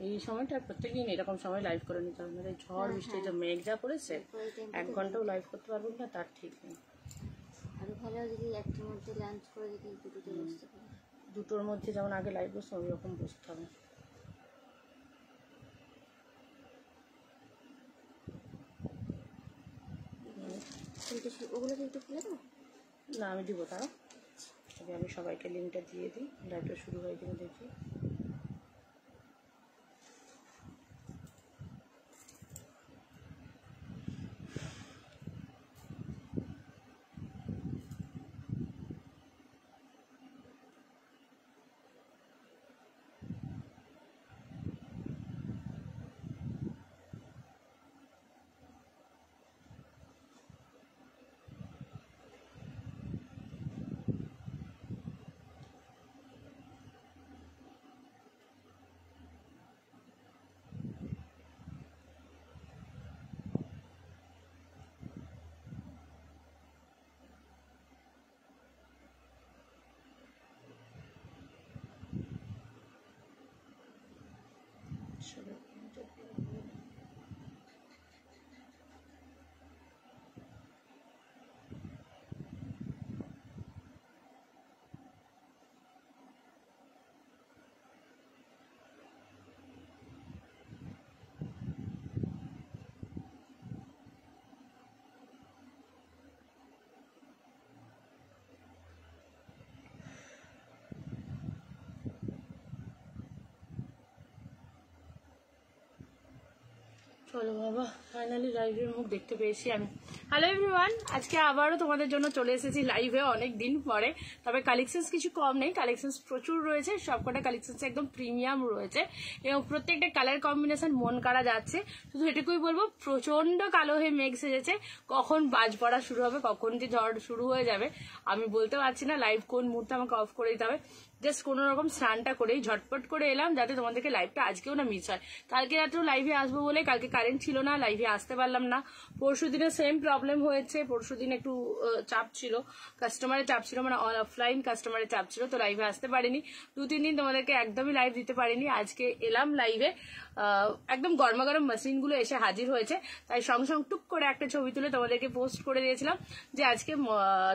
এই সময়টা প্রত্যেকদিন এরকম সময় লাইভ করে নিতে হবে, মানে ঝড় বৃষ্টি যে মেঘ যা করেছে 1 ঘন্টাও লাইভ করতে পারবো না, তার ঠিক নেই। আরো ভালো যদি একটার মধ্যে লাঞ্চ করে যদি দুটোতে বসতে পারি, 2টোর মধ্যে যেমন আগে লাইভ বসতাম ওই রকম বসতে হবে। ওগুলো একটু খুলে দাও না, আমি দিব তাও। তবে আমি সবাইকে লিঙ্কটা দিয়ে দিই, লাইভটা শুরু হয়ে গেলে দেখি। চলো বাবা, ফাইনালি লাইভের মুখ দেখতে পেয়েছি আমি। হ্যালো এভরিওয়ান, আজকে আবারও তোমাদের জন্য চলে এসেছি লাইভে অনেক দিন পরে। তবে কালেকশনস কিছু কম নেই, কালেকশনস প্রচুর রয়েছে, সবকটা কালেকশনস একদম প্রিমিয়াম রয়েছে এবং প্রত্যেকটা কালার কম্বিনেশন মন কাড়া যাচ্ছে। শুধু এটুকুই বলবো, প্রচন্ড কালো হয়ে মেঘ সেজেছে, কখন বাজ পড়া শুরু হবে, কখন যে ঝড় শুরু হয়ে যাবে আমি বলতে পারছি না। লাইভ কোন মুহূর্তে আমাকে অফ করে দিতে হবে। জাস্ট কোনো রকম স্নানটা করেই ঝটপট করে এলাম, যাতে তোমাদেরকে লাইভটা আজকেও না মিস হয়। কালকে রাত্রেও লাইভে আসবো বলে, কালকে কারেন্ট ছিল না, লাইভে আসতে পারলাম না। পরশু দিনে সেম প্রবলেম হয়েছে, পরশু দিন একটু চাপ ছিল, কাস্টমারের চাপ ছিল, মানে অফলাইন কাস্টমারের চাপ ছিল, তো লাইভে আসতে পারিনি। 2-3 দিন তোমাদেরকে একদমই লাইভ দিতে পারিনি। আজকে এলাম লাইভে, একদম গরমাগরম মাসলিনগুলো এসে হাজির হয়েছে, তাই সঙ্গে সঙ্গে টুক করে একটা ছবি তুলে তোমাদেরকে পোস্ট করে দিয়েছিলাম যে আজকে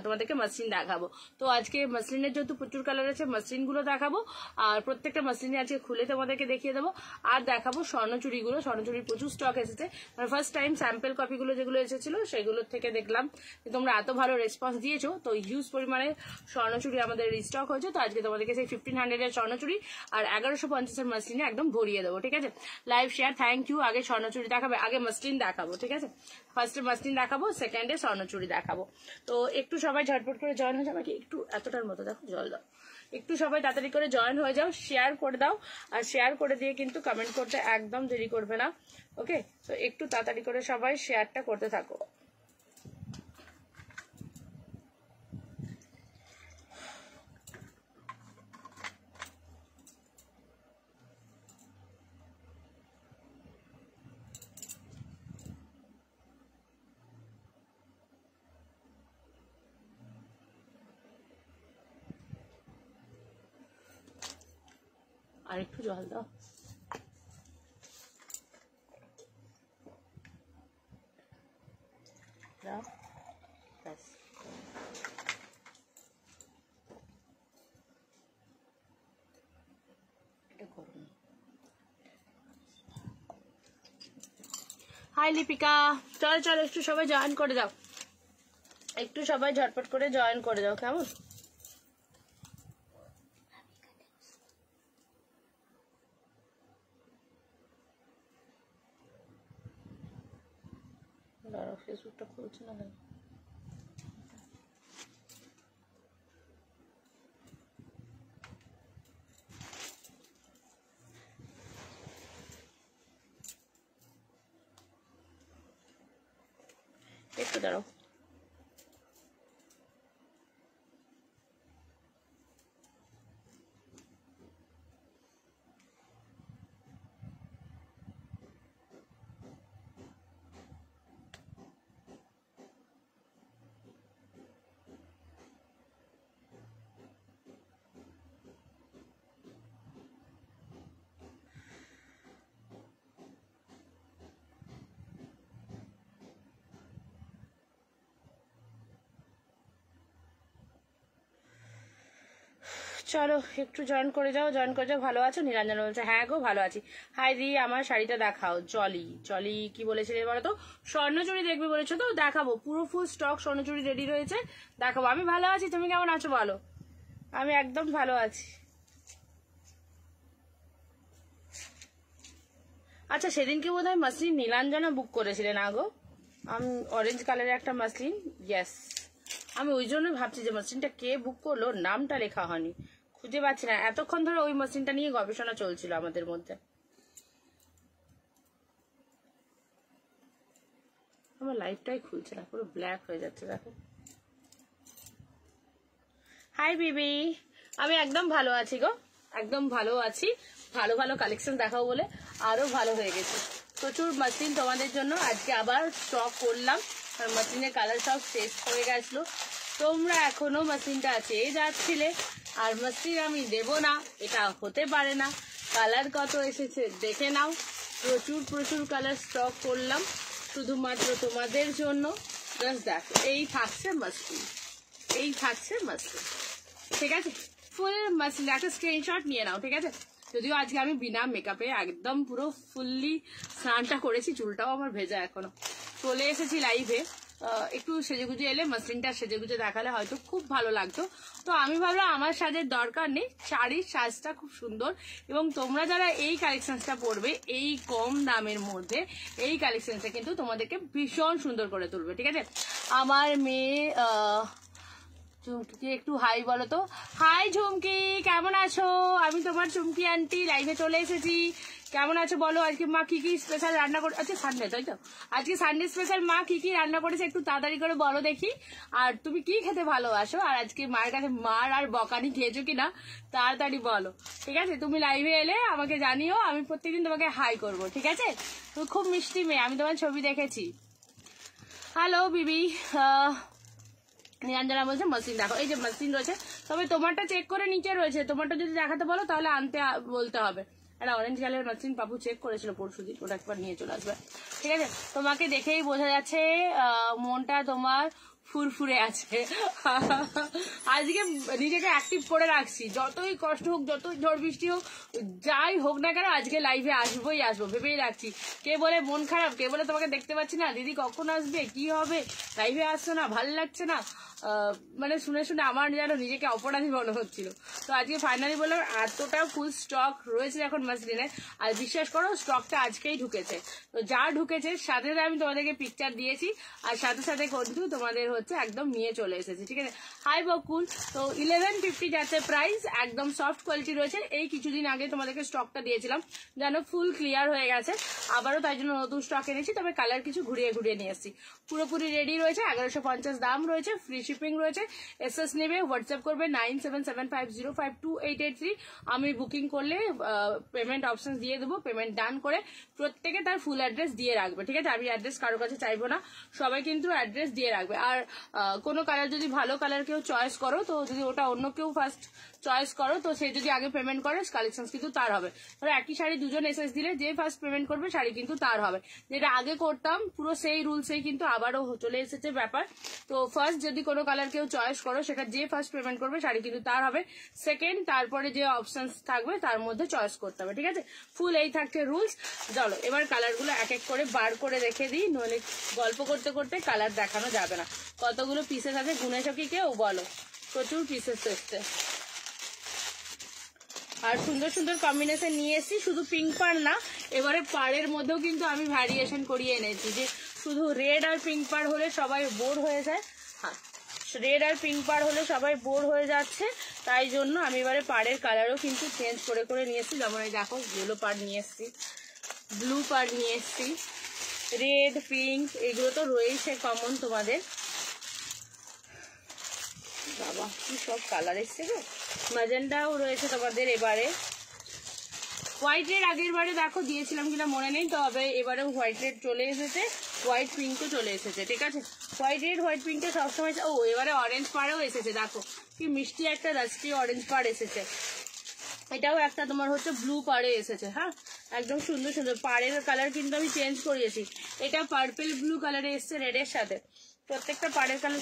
তোমাদেরকে মাসলিন দেখাবো। তো আজকে মাসলিনের যেহেতু প্রচুর কালার আছে, মাসলিনগুলো দেখাবো, আর প্রত্যেকটা মাসলিনে আজকে খুলে তোমাদেরকে দেখিয়ে দেবো। আর দেখাবো স্বর্ণচুরিগুলো, স্বর্ণচুরির প্রচুর স্টক এসেছে, মানে ফার্স্ট টাইম স্যাম্পল কপিগুলো যেগুলো এসেছিল সেগুলোর থেকে দেখলাম যে তোমরা এত ভালো রেসপন্স দিয়েছো, তো হিউজ পরিমাণে স্বর্ণচুরি আমাদের রিস্টক হয়েছে। তো আজকে তোমাদেরকে সেই 1500 এর স্বর্ণচুরি আর 1150 এর মাসলিনে একদম ভরিয়ে দেবো, ঠিক আছে? Live share, thank you. আগে স্বর্ণচুরি দেখাবে, আগে মাসলিন দেখাবো, ঠিক আছে? ফার্স্টে মাসলিন দেখাবো, সেকেন্ডে স্বর্ণচুরি দেখাবো। তো একটু সবাই ঝটপট করে জয়েন হয়ে যাবে, একটু এতটার মতো দেখো জল দাও, একটু সবাই তাড়াতাড়ি করে জয়েন হয়ে যাও, শেয়ার করে দাও, আর শেয়ার করে দিয়ে কিন্তু কমেন্ট করতে একদম দেরি করবে না, ওকে? তো একটু তাড়াতাড়ি করে সবাই শেয়ারটা করতে থাকো। আর একটু জল দাও। দাও, ব্যাস। এটা করুন। হাই লিপিকা, চল চল একটু সবাই জয়েন করে যাও, একটু সবাই ঝটপট করে জয়েন করে যাও, কেমন? ফেসবুকটা খুলছে না কেন? একটু দাঁড়াও। চলো একটু জয়েন করে যাও, ভালো আছো? নীলাঞ্জন বলছে হ্যাঁ গো ভালো আছি। হাই দি, আমার শাড়িটা দেখাও। জলি কি বলেছিলে বলো তো? স্বর্ণচুড়ি দেখবে বলেছো তো, দেখাবো। পুরো ফুল স্টক স্বর্ণচুড়ি রেডি রয়েছে, দেখাবো। আমি ভালো আছি, তুমি কেমন আছো বলো? আমি একদম ভালো আছি। আচ্ছা সেদিনকে বোধ হয় মাসলিন নীলাঞ্জনা বুক করেছিলেন না গো? আমি অরেঞ্জ কালারের একটা মাসলিন, ইয়েস। আমি ওই জন্যই ভাবছি যে মাসলিনটা কে বুক করলো, নামটা লেখা হয়নি, খুঁজে পাচ্ছি না। এতক্ষণ ধরে ওই মাসলিনটা নিয়ে গবেষণা চলছিল আমাদের মধ্যে। আমার লাইফটাই খুলছে না, পুরো ব্ল্যাক হয়ে যাচ্ছে দেখো। হাই বিবি, আমি একদম ভালো আছি গো, একদম ভালো আছি। ভালো ভালো কালেকশন দেখাবো বলে আরো ভালো হয়ে গেছে। প্রচুর মাসলিন তোমাদের জন্য আজকে আবার স্টক করলাম, আর মাসলিনের কালার সব শেষ হয়ে গেছিলো। তোমরা এখনো মাসলিনটা চেয়ে যাচ্ছিলে, আর মাসলিন আমি দেবো না এটা হতে পারে না। কালার কত এসেছে দেখে নাও, প্রচুর প্রচুর কালার স্টক করলাম শুধুমাত্র তোমাদের জন্য। জাস্ট দেখো, এই থাকছে মাসলিন, এই থাকছে মাসলিন, ঠিক আছে? ফুল মাসলিন একটা স্ক্রিনশট নিয়ে নাও, ঠিক আছে? যদিও আজকে আমি বিনা মেকআপে একদম পুরো ফুললি স্নানটা করেছি, চুলটাও আমার ভেজা এখনো। চলে এসেছি লাইভে, একটু সেজেগুজে এলে মাসলিনটা সেজেগুজে দেখালে হয়তো খুব ভালো লাগতো। তো আমি ভাবলাম আমার সাজের দরকার নেই, শাড়ির সাজটা খুব সুন্দর। এবং তোমরা যারা এই কালেকশনটা পরবে এই কম দামের মধ্যে, এই কালেকশনটা কিন্তু তোমাদেরকে ভীষণ সুন্দর করে তুলবে, ঠিক আছে? আমার মেয়ে চুমকি একটু হাই বলো তো। হাই ঝুমকি, কেমন আছো? আমি তোমার চুমকি আন্টি, লাইভে চলে এসেছি। কেমন আছো বলো? আজকে মা কি কি স্পেশাল রান্না করে, আচ্ছা সানডে তাই তো, আজকে সানডে স্পেশাল মা কি কি রান্না করেছে একটু তাড়াতাড়ি করে বলো দেখি। আর তুমি কি খেতে ভালোবাসো, আর আজকে মায়ের কাছে মার আর বকানি খেয়েছো কিনা তাড়াতাড়ি বলো, ঠিক আছে? তুমি লাইভে এলে আমাকে জানিও, আমি প্রত্যেকদিন তোমাকে হাই করবো, ঠিক আছে? তুমি খুব মিষ্টি মেয়ে, আমি তোমার ছবি দেখেছি। হ্যালো বিবি, নীলাঞ্জনা বলছে মাসলিন দেখো, এই যে মাসলিন রয়েছে, তবে তোমারটা চেক করে নিচে রয়েছে, তোমারটা যদি দেখাতে বলো তাহলে আনতে বলতে হবে। একটা অরেঞ্জ কালারের মাসলিন পাপু চেক করেছিল পরশুদিন, ওটা একবার নিয়ে চলে আসবে, ঠিক আছে? তোমাকে দেখেই বোঝা যাচ্ছে মনটা তোমার ফুরফুরে আছে। আজকে নিজেকে অ্যাক্টিভ করে রাখছি, যতই কষ্ট হোক, যতই ঝড় বৃষ্টি হোক, যাই হোক না কেন আজকে লাইভে আসবোই আসবো, ভেবেই রাখছি। কে বলে মন খারাপ, কে বলে তোমাকে দেখতে পাচ্ছি না, দিদি কখন আসবে, কি হবে, লাইভে আসছো না, ভাল লাগছে না, মানে শুনে শুনে আমার যেন নিজেকে অপরাধী মনে হচ্ছিল। তো আজকে ফাইনালি বললাম এতটা ফুল স্টক রয়েছে এখন মাসলিনে, আর বিশ্বাস করো স্টকটা আজকেই ঢুকেছে। তো যা ঢুকেছে সাথে সাথে আমি তোমাদেরকে পিকচার দিয়েছি, আর সাথে সাথে কিন্তু তোমাদের হচ্ছে একদম নিয়ে চলে এসেছি, ঠিক আছে? হাই বকুল, তো 1150 যাচ্ছে প্রাইস, একদম সফট কোয়ালিটি রয়েছে। এই কিছুদিন আগে তোমাদেরকে স্টকটা দিয়েছিলাম, যেন ফুল ক্লিয়ার হয়ে গেছে, আবারও তাই জন্য নতুন স্টক এনেছি, তবে কালার কিছু ঘুরিয়ে ঘুরিয়ে নিয়ে এসেছি। পুরোপুরি রেডি রয়েছে, 1150 দাম রয়েছে, ফ্রি শিপিং রয়েছে। এসএস নেবে, হোয়াটসঅ্যাপ করবে 9775052883। আমি বুকিং করলে পেমেন্ট অপশন দিয়ে দেবো, পেমেন্ট ডান করে প্রত্যেকে তার ফুল অ্যাড্রেস দিয়ে রাখবে, ঠিক আছে? আমি অ্যাড্রেস কারো কাছে চাইবো না, সবাই কিন্তু অ্যাড্রেস দিয়ে রাখবে। আর কোনো কালার যদি ভালো কালার কেউ চয়েস করো, তো যদি ওটা অন্য কেউ ফার্স্ট চয়েস করো, তো সে যদি আগে পেমেন্ট করে কালেকশন কিন্তু তার হবে। ধরো একই শাড়ি দুজন এসএস দিলে যে ফার্স্ট পেমেন্ট করবে শাড়ি কিন্তু তার হবে। যেটা আগে করতাম পুরো সেই রুলসেই কিন্তু আবারও চলে এসেছে ব্যাপার। তো ফার্স্ট যদি কোনো কালার কেউ চয়েস করো, সেটা যে ফার্স্ট পেমেন্ট করবে শাড়ি কিন্তু তার হবে। সেকেন্ড, তারপরে যে অপশন থাকবে তার মধ্যে চয়েস করতে হবে, ঠিক আছে? ফুল এই থাকছে রুলস। চলো এবার কালারগুলো এক এক করে বার করে রেখে দিই, নইলে গল্প করতে করতে কালার দেখানো যাবে না। কতগুলো পিসেস আছে গুনেছো কি কেউ বলো? প্রচুর পিসেস এসছে, আর সুন্দর সুন্দর কম্বিনেশন নিয়ে এসেছি। শুধু পিঙ্ক পাড় না, এবারে পাড়ের মধ্যেও কিন্তু আমি ভ্যারিয়েশন করিয়ে এনেছি, যে শুধু রেড আর পিঙ্ক পাড় হলে সবাই বোর হয়ে যায়। হ্যাঁ, রেড আর পিঙ্ক পাড় হলে সবাই বোর হয়ে যাচ্ছে, তাই জন্য আমি এবারে পাড়ের কালারও কিন্তু চেঞ্জ করে করে নিয়ে এসেছি। যেমন এই দেখো ইয়েলো পাড় নিয়ে এসেছি, ব্লু পাড় নিয়ে এসেছি, রেড পিঙ্ক এগুলো তো রয়েছে কমন তোমাদের। বাবা কি সব কালার এসছে গো, ম্যাজেন্ডাও রয়েছে তোমাদের এবারে। হোয়াইট রেড আগের বারে দেখো দিয়েছিলাম কিনা মনে নেই, তবে এবারে হোয়াইট রেড চলে এসেছে, হোয়াইট পিঙ্কও চলে এসেছে, ঠিক আছে? হোয়াইট রেড হোয়াইট পিঙ্কে সবসময়। ও এবারে অরেঞ্জ পাড়েও এসেছে, দেখো কি মিষ্টি একটা রাস্টি অরেঞ্জ পাড় এসেছে। এটাও একটা তোমার হচ্ছে ব্লু পাড়ে এসেছে। হ্যাঁ, একদম সুন্দর সুন্দর পাড়ের কালার কিন্তু আমি চেঞ্জ করিয়েছি। এটা পার্পল ব্লু কালারে এসছে রেডের সাথে। প্রত্যেকটা পাড়ের কালার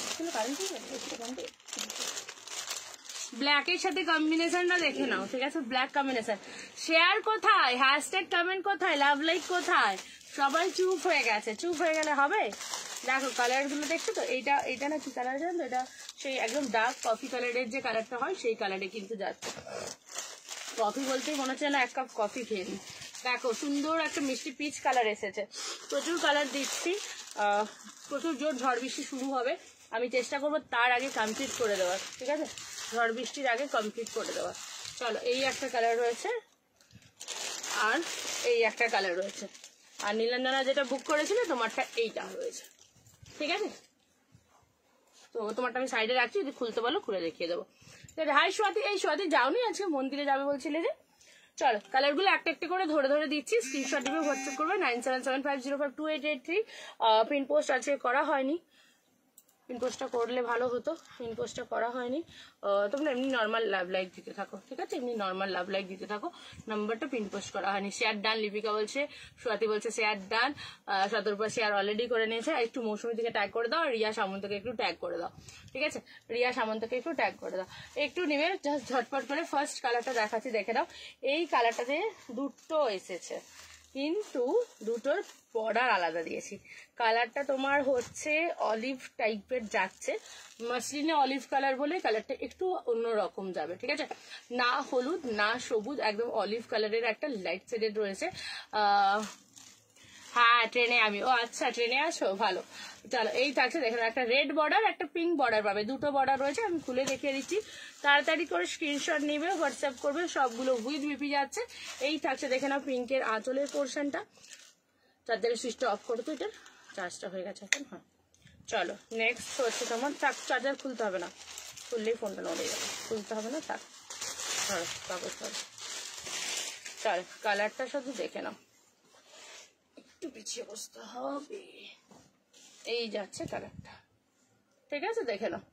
ব্ল্যাকের সাথে কম্বিনেশনটা দেখে নাও, ঠিক আছে? Black combination. শেয়ার কোথায়, হ্যাশট্যাগ কমেন্ট কোথায়, লাভ লাইক কোথায়? সবাই চুপ হয়ে গেছে। চুপ হয়ে গেলে হবে? দেখো কালার গুলো দেখছো তো, এইটা না কি কালার জানো? এটা সেই একদম ডার্ক কফি কালারের যে কালারটা হয় সেই কালারে কিন্তু যাচ্ছে। কফি বলতেই মনে হচ্ছে না এক কাপ কফি খেয়ে নি। দেখো সুন্দর একটা মিষ্টি পিচ কালার এসেছে। প্রচুর কালার দিচ্ছি, প্রচুর জোর ঝড় বৃষ্টি শুরু হবে, আমি চেষ্টা করবো তার আগে কমপ্লিট করে দেওয়ার, ঠিক আছে? ঝড় বৃষ্টির আগে কমপ্লিট করে দেওয়ার। চলো, এই একটা কালার রয়েছে আর এই একটা কালার রয়েছে, আর নীলাঞ্জনা যেটা বুক করেছিল তোমারটা এইটা রয়েছে, ঠিক আছে? তো তোমারটা আমি সাইডে রাখছি, যদি খুলতে বলো খুলে দেখিয়ে দেবো। হাই স্বাতি, এই স্বাতি যাওনি আজকে মন্দিরে যাবে বলছিলে যে? চলো কালারগুলো একটা একটা করে ধরে ধরে দিচ্ছি, স্ক্রিনশট দিবে, হোয়াটসঅ্যাপ করবে 9775052883। পিন পোস্ট আজকে করা হয়নি, পিন পোস্টটা করলে ভালো হতো, পিন পোস্টটা করা হয়নি। তোমরা এমনি নর্মাল লাভ লাইক দিতে থাকো, ঠিক আছে? এমনি নর্মাল লাভ লাইক দিতে থাকো, নাম্বারটা পিন পোস্ট করা হয়নি। শেয়ার ডান লিপিকা বলছে, স্বাতি বলছে শেয়ার ডান, শতরূপা শেয়ার অলরেডি করে নিয়েছে। একটু মৌসুমী থেকে ট্যাগ করে দাও, আর রিয়া সামন্তকে একটু ট্যাগ করে দাও, ঠিক আছে? রিয়া সামন্তকে একটু ট্যাগ করে দাও, একটু নিবে। জাস্ট ঝটপট করে ফার্স্ট কালারটা দেখাচ্ছি, দেখে দাও। এই কালারটাতে দুটো এসেছে, কিন্তু দুটোর বর্ডার আলাদা দিয়েছি। কালারটা তোমার হচ্ছে অলিভ টাইপের যাচ্ছে, মাসলিনে অলিভ কালার বলে কালারটা একটু অন্যরকম যাবে, ঠিক আছে? না হলুদ না সবুজ, একদম অলিভ কালারের একটা লাইট শেডেড রয়েছে। হ্যাঁ ট্রেনে আমি, ও আচ্ছা ট্রেনে আসো, ভালো। চলো, এই থাকছে দেখো, একটা রেড বর্ডার একটা পিঙ্ক বর্ডার পাবে, দুটো বর্ডার রয়েছে, আমি খুলে দেখিয়ে দিচ্ছি। তাড়াতাড়ি করে স্ক্রিনশট নিবে, হোয়াটসঅ্যাপ করবে, সবগুলো উইথ বিপি যাচ্ছে। এই থাকছে দেখে নাও পিঙ্কের আঁচলের পোর্শনটা। চার্জারের সুইচটা অফ করো তো, এটার চার্জটা হয়ে গেছে এখন। হ্যাঁ চলো, নেক্সট হচ্ছে তোমার, থাক চার্জার খুলতে হবে না, খুললেই ফোনটা নড়ে যাবে, খুলতে হবে না, থাক। হ্যাঁ কাগজ ধরো। চলো কালারটা শুধু দেখে নাও, একটু পিছিয়ে বসতে হবে। এই যাচ্ছে কালারটা, ঠিক আছে? দেখে নাও,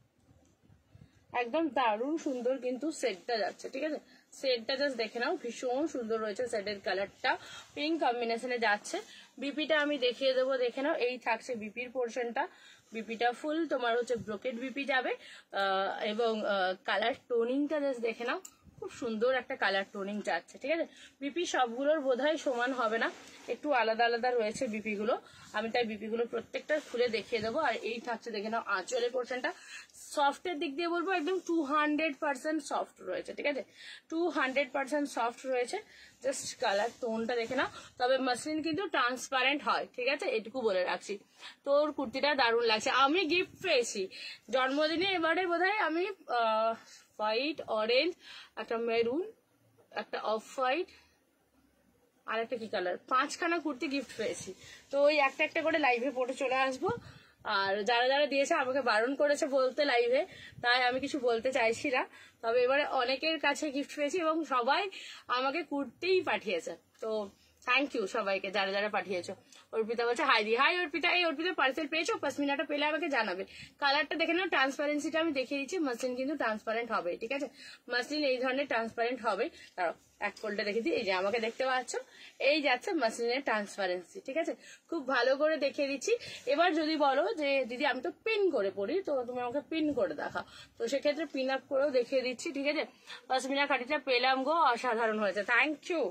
একদম দারুণ সুন্দর কিন্তু সেটটা যাচ্ছে, ঠিক আছে? সেটটা জাস্ট দেখে নাও, ভীষণ সুন্দর রয়েছে সেটের কালারটা, পিঙ্ক কম্বিনেশনে যাচ্ছে। বিপিটা আমি দেখিয়ে দেবো, দেখে নাও। এই থাকছে বিপির পোর্শনটা, বিপিটা ফুল তোমার হচ্ছে ব্রোকেট বিপি যাবে, এবং কালার টোনিংটা জাস্ট দেখে নাও, খুব সুন্দর একটা কালার টোনিং যাচ্ছে, ঠিক আছে? বিপি সবগুলোর বোধহয় সমান হবে না, একটু আলাদা আলাদা রয়েছে বিপি গুলো, আমি তাই বিপি গুলো প্রত্যেকটা খুলে দেখিয়ে দেবো। আর এই থাকছে দেখে নাও আঁচলের পোর্শনটা, সফটের দিক দিয়ে বলবো একদম 200% সফট রয়েছে, ঠিক আছে? 200% সফট রয়েছে, জাস্ট কালার টোনটা দেখে নাও। তবে মাসলিন কিন্তু ট্রান্সপারেন্ট হয়, ঠিক আছে? এটুকু বলে রাখছি। তোর কুর্তিটা দারুণ লাগছে। আমি গিফট পেয়েছি জন্মদিনে এবারে বোধহয়, আমি হোয়াইট, অরেঞ্জ, একটা মেরুন, একটা অফ হোয়াইট, আর একটা কি কালার, 5খানা কুর্তি গিফট পেয়েছি। তো ওই একটা একটা করে লাইভে পড়ে চলে আসবো। আর যারা যারা দিয়েছে আমাকে বারণ করেছে বলতে লাইভে, তাই আমি কিছু বলতে চাইছি না। তবে এবারে অনেকের কাছে গিফট পেয়েছি এবং সবাই আমাকে কুর্তিই পাঠিয়েছে, তো থ্যাংক ইউ সবাইকে যারা যারা পাঠিয়েছো। অর্পিতা বলছে হাই দি, হাই অর্পিতা। এই অর্পিতা পার্সেল পেয়েছো? পশমিনাটা পেলে আমাকে জানাবে। কালারটা দেখে নাও, ট্রান্সপারেন্সিটা আমি দেখিয়ে দিচ্ছি। মাসলিন কিন্তু ট্রান্সপারেন্ট হবে, ঠিক আছে? মাসলিন এই ধরনের ট্রান্সপারেন্ট হবে। দাঁড়াও এক ফোল্ডে দেখে দিই, এই যে আমাকে দেখতে পাচ্ছ, এই যাচ্ছে মাসলিনের ট্রান্সপারেন্সি, ঠিক আছে? খুব ভালো করে দেখিয়ে দিচ্ছি। এবার যদি বলো যে দিদি আমি তো পিন করে পড়ি, তো তুমি আমাকে পিন করে দেখাও, তো সেক্ষেত্রে পিন আপ করেও দেখিয়ে দিচ্ছি, ঠিক আছে? পশমিনা খাটিটা পেলাম গো, অসাধারণ হয়েছে, থ্যাংক ইউ।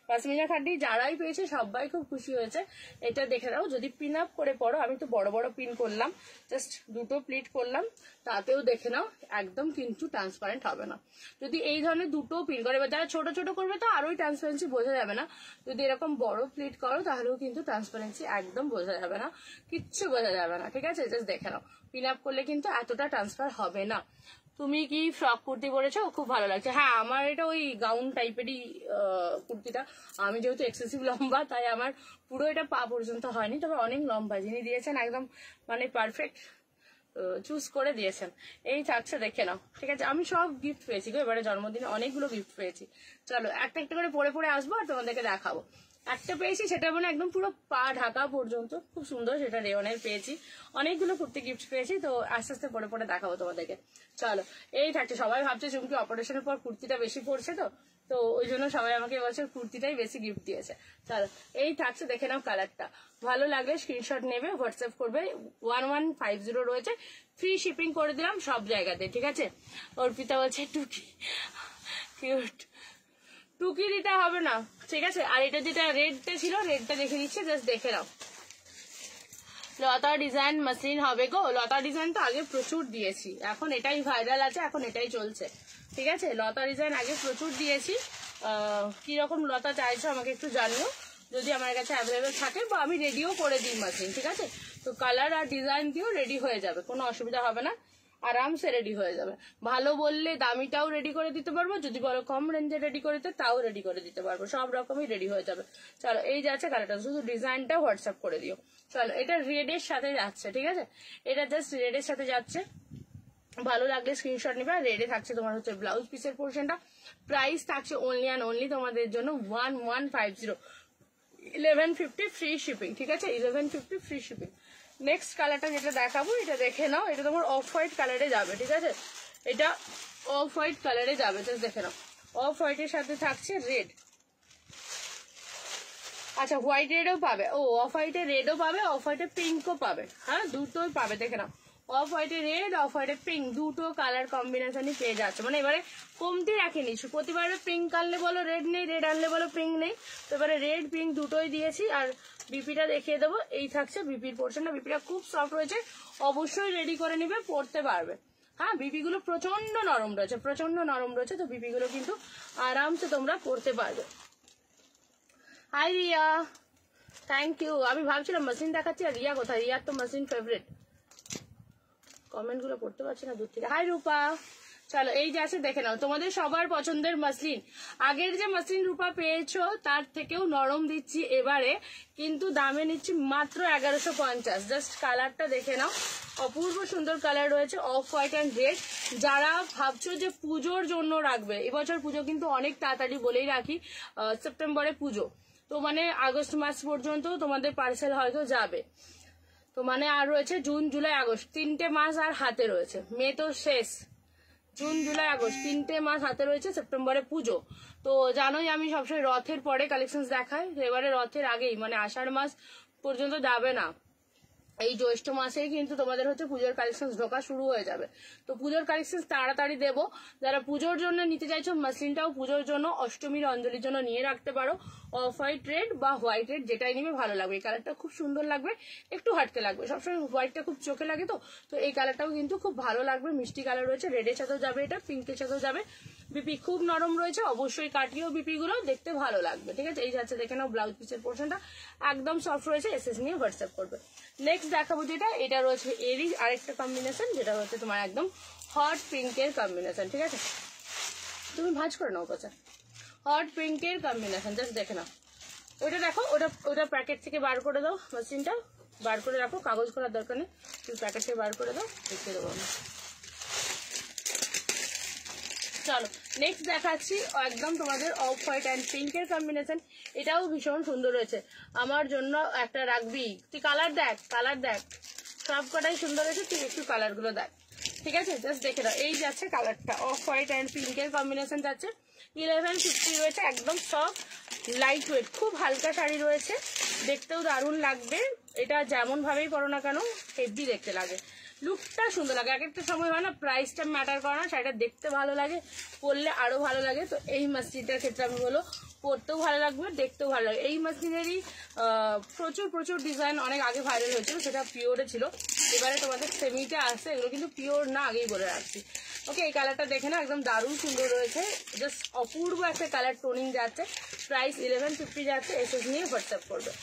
পশমিনা খাটি যারাই পেয়েছে সবাই খুব খুশি হয়েছে। এটা দেখে নাও, যদি পিন আপ করে পড়ো, আমি তো বড় বড় পিন করলাম, জাস্ট দুটো প্লিট করলাম, তাতেও দেখে নাও একদম কিন্তু ট্রান্সপারেন্ট হবে না। যদি এই ধরনের দুটো পিন করে, এবার যারা ছোট ছোট করবে তো আরোই ট্রান্সপারেন্সি বোঝা যাবে না। যদি এরকম বড় প্লিট করো তাহলেও কিন্তু ট্রান্সপারেন্সি একদম বোঝা যাবে না, কিচ্ছু বোঝা যাবে না, ঠিক আছে? জাস্ট দেখে নাও, পিন আপ করলে কিন্তু এতটা ট্রান্সফার হবে না। তুমি কি ফ্রক কুর্তি পরেছো? খুব ভালো লাগছে। হ্যাঁ আমার এটা ওই গাউন টাইপেরই কুর্তিটা, আমি যেহেতু এক্সেসিভ লম্বা তাই আমার পুরো এটা পা পর্যন্ত হয়নি, তবে অনেক লম্বা, যিনি দিয়েছেন একদম মানে পারফেক্ট চুজ করে দিয়েছেন। এই থাকছে দেখে নাও, ঠিক আছে? আমি সব গিফট পেয়েছি গো, এবারে জন্মদিনে অনেকগুলো গিফট পেয়েছি। চলো একটা একটা করে পরে পরে আসবো আর তোমাদেরকে দেখাবো। একটা পেয়েছি সেটা মানে একদম পুরো পা ঢাকা পর্যন্ত, খুব সুন্দর, সেটা রেওনের পেয়েছি। অনেকগুলো কুর্তি গিফট পেয়েছি, তো আস্তে আস্তে পরে পরে দেখাবো তোমাদেরকে। চলো, এই থাকছে। সবাই ভাবছে চুমকি অপারেশনের পর কুর্তিটা বেশি পড়ছে, তো ওই জন্য সবাই আমাকে বলছে কুর্তিটাই বেশি গিফট দিয়েছে। চলো, এই থাকছে, দেখে নাও কালারটা। ভালো লাগলে স্ক্রিনশট নেবে, হোয়াটসঅ্যাপ করবে। 1150 রয়েছে, ফ্রি শিপিং করে দিলাম সব জায়গাতে, ঠিক আছে। অর্পিতা বলছে টুকি কিউট, টুকি দিতে হবে না, ঠিক আছে। আর এটা যেটা রেডটা ছিল, রেডটা দেখে দিচ্ছি, জাস্ট দেখে নাও। লতা ডিজাইন মসলিন হবে গো। লতা ডিজাইন তো আগে প্রচুর দিয়েছি, এখন এটাই ভাইরাল আছে, এখন এটাই চলছে, ঠিক আছে। লতা ডিজাইন আগে প্রচুর দিয়েছি। কিরকম লতা চাইছো আমাকে একটু জানিও, যদি আমার কাছে অ্যাভেলেবেল থাকে, বা আমি রেডিও করে দিই মসলিন, ঠিক আছে। তো কালার আর ডিজাইন দিয়েও রেডি হয়ে যাবে, কোনো অসুবিধা হবে না, আরামসে রেডি হয়ে যাবে। ভালো বললে দামিটাও রেডি করে দিতে পারবো, যদি বলো কম রেঞ্জে রেডি করে দিতে, তাও রেডি করে দিতে পারবো, সব রকমই রেডি হয়ে যাবে। চলো, এই যাচ্ছে কালারটা, শুধু ডিজাইনটা হোয়াটসঅ্যাপ করে দিও। চলো, এটা রেডের সাথে যাচ্ছে, ঠিক আছে, এটা জাস্ট রেডের সাথে যাচ্ছে। ভালো লাগলে স্ক্রিনশট নিবে। আর রেডে থাকছে তোমার হচ্ছে ব্লাউজ পিসের পোর্শনটা। প্রাইস থাকছে অনলি অ্যান্ড অনলি তোমাদের জন্য 1150, 1150 ফ্রি শিপিং, ঠিক আছে, 1150 ফ্রি শিপিং। নেক্সট কালারটা যেটা দেখাবো, এটা দেখে নাও, এটা তোমার অফ হোয়াইট কালারে যাবে, ঠিক আছে, এটা অফ হোয়াইট কালারে যাবে, জাস্ট দেখে নাও। অফ হোয়াইটের সাথে থাকছে রেড, আচ্ছা হোয়াইট রেডও পাবে, ও অফ হোয়াইটে রেডও পাবে, অফ হোয়াইটে পিঙ্কও পাবে, হ্যাঁ দুটোই পাবে, দেখে নাও। অফ হোয়াইটে রেড, অফ হোয়াইটে পিঙ্ক, দুটো কালার কম্বিনেশনই পেয়ে যাচ্ছে। মানে এবারে কমতি রাখিনি, প্রতিবারে পিঙ্ক আনলে বলো রেড নেই, রেড আনলে বলো পিঙ্ক নেই, তো এবারে রেড পিঙ্ক দুটোই দিয়েছি। আর বিপিটা দেখিয়ে দেবো, এই থাকছে বিপির পোর্শনটা। বিপিটা খুব সফট রয়েছে, অবশ্যই রেডি করে নিবে, পরতে পারবে। হ্যাঁ, বিপি গুলো প্রচন্ড নরম রয়েছে, প্রচন্ড নরম রয়েছে, তো বিপি গুলো কিন্তু আরামসে তোমরা পরতে পারবে। Hi Riya, thank you. আমি ভাবছিলাম মাসিন দেখাচ্ছি, আর রিয়া কোথায়? রিয়ার তো মাসিন ফেভারিট। কমেন্ট গুলো পড়তে পারছি না দূর থেকে। হাই রূপা। চলো, এই যে আছে দেখে নাও, তোমাদের সবার পছন্দের মাসলিন। আগের যে মাসলিন রূপা পেয়েছো তার থেকেও নরম দিচ্ছি এবারে, কিন্তু দামে নিচ্ছি মাত্র 1150। জাস্ট কালারটা দেখে নাও, অপূর্ব সুন্দর কালার রয়েছে, অফ হোয়াইট অ্যান্ড রেড। যারা ভাবছো যে পুজোর জন্য রাখবে, এবছর পুজো কিন্তু অনেক তাড়াতাড়ি, বলেই রাখি, সেপ্টেম্বরে পুজো, তো মানে আগস্ট মাস পর্যন্ত তোমাদের পার্সেল হয়তো যাবে। তো মানে আর রয়েছে জুন জুলাই আগস্ট, 3টে মাস আর হাতে রয়েছে। মে তো শেষ, জুন জুলাই আগস্ট 3টে মাস হাতে রয়েছে, সেপ্টেম্বরে পুজো। তো জানোই আমি সবসময় রথের পরে কালেকশন দেখাই, তো এবারে রথের আগেই, মানে আষাঢ় মাস পর্যন্ত যাবে না, এই জ্যৈষ্ঠ মাসেই কিন্তু তোমাদের হচ্ছে পুজোর কালেকশন ঢোকা শুরু হয়ে যাবে। তো পুজোর কালেকশন তাড়াতাড়ি দেবো। যারা পুজোর জন্য নিতে চাইছো, মাসলিনটাও পুজোর জন্য, অষ্টমীর অঞ্জলির জন্য নিয়ে রাখতে পারো। অফ হোয়াইট রেড বা হোয়াইট রেড যেটাই নিবে ভালো লাগবে, এই কালারটা খুব সুন্দর লাগবে, একটু হাটকে লাগবে, সবসময় হোয়াইটটা খুব চোখে লাগে, তো এই কালারটাও কিন্তু খুব ভালো লাগবে, মিষ্টি কালার রয়েছে, রেডের সাথেও যাবে, এটা পিঙ্কের সাথেও যাবে। বিপি খুব নরম রয়েছে, অবশ্যই কাটিও বিপি গুলো দেখতে ভালো লাগবে, ঠিক আছে। এই যাচ্ছে দেখে নাও, ব্লাউজ পিসের পোর্শনটা একদম সফট রয়েছে, এসএস নিয়ে হোয়াটসঅ্যাপ করবে। নেক্সট দেখাবো যেটা, এটা রয়েছে এরই আরেকটা কম্বিনেশন, যেটা হচ্ছে তোমার একদম হট পিঙ্কের কম্বিনেশন, ঠিক আছে। তুমি ভাঁজ করে নাও পাশে, হট পিঙ্কের কম্বিনেশন, জাস্ট দেখে নাও। ওটা দেখো, ওটা প্যাকেট থেকে বার করে দাও, মেশিনটা বার করে রাখো, কাগজ করার দরকার নেই, তুমি প্যাকেট থেকে বার করে দাও, দেখিয়ে দেবো আমি। চলো, নেক্সট দেখাচ্ছি একদম তোমাদের অফ হোয়াইট অ্যান্ড পিঙ্কের কম্বিনেশন। এটাও ভীষণ সুন্দর রয়েছে, আমার জন্য একটা রাখবি তুই। কালার দেখ, কালার দেখ, সব কটাই সুন্দর হয়েছে, তুই একটু কালার গুলো দেখ, ঠিক আছে, জাস্ট দেখে দাও। এই যাচ্ছে কালারটা, অফ হোয়াইট অ্যান্ড পিঙ্কের কম্বিনেশন যাচ্ছে, 1150 রয়েছে, একদম সফট লাইট ওয়েট, খুব হালকা শাড়ি রয়েছে, দেখতেও দারুণ লাগবে। এটা যেমন ভাবেই পরো না কেন হেভি দেখতে লাগে, লুকটা সুন্দর লাগে। এক একটা সময় হয় না, প্রাইসটা ম্যাটার করে না, শাড়িটা দেখতে ভালো লাগে, পরলে আরো ভালো লাগে। তো এই মাসলিনটার ক্ষেত্রে আমি বলো, পরতেও ভালো লাগবে, দেখতেও ভালো লাগে। এই মাসলিনেরই প্রচুর ডিজাইন অনেক আগে ভাইরাল হয়েছিল, সেটা পিওরে ছিল, এবারে তোমাদের সেমিতে আসছে, এগুলো কিন্তু পিওর না, আগেই বলে রাখছি। ওকে, এই কালারটা দেখে না, একদম দারুণ সুন্দর রয়েছে, জাস্ট অপূর্ব একটা কালার টোনিং যাচ্ছে। প্রাইস 1150 যাচ্ছে, এসএস নিয়ে হোয়াটসঅ্যাপ করবে।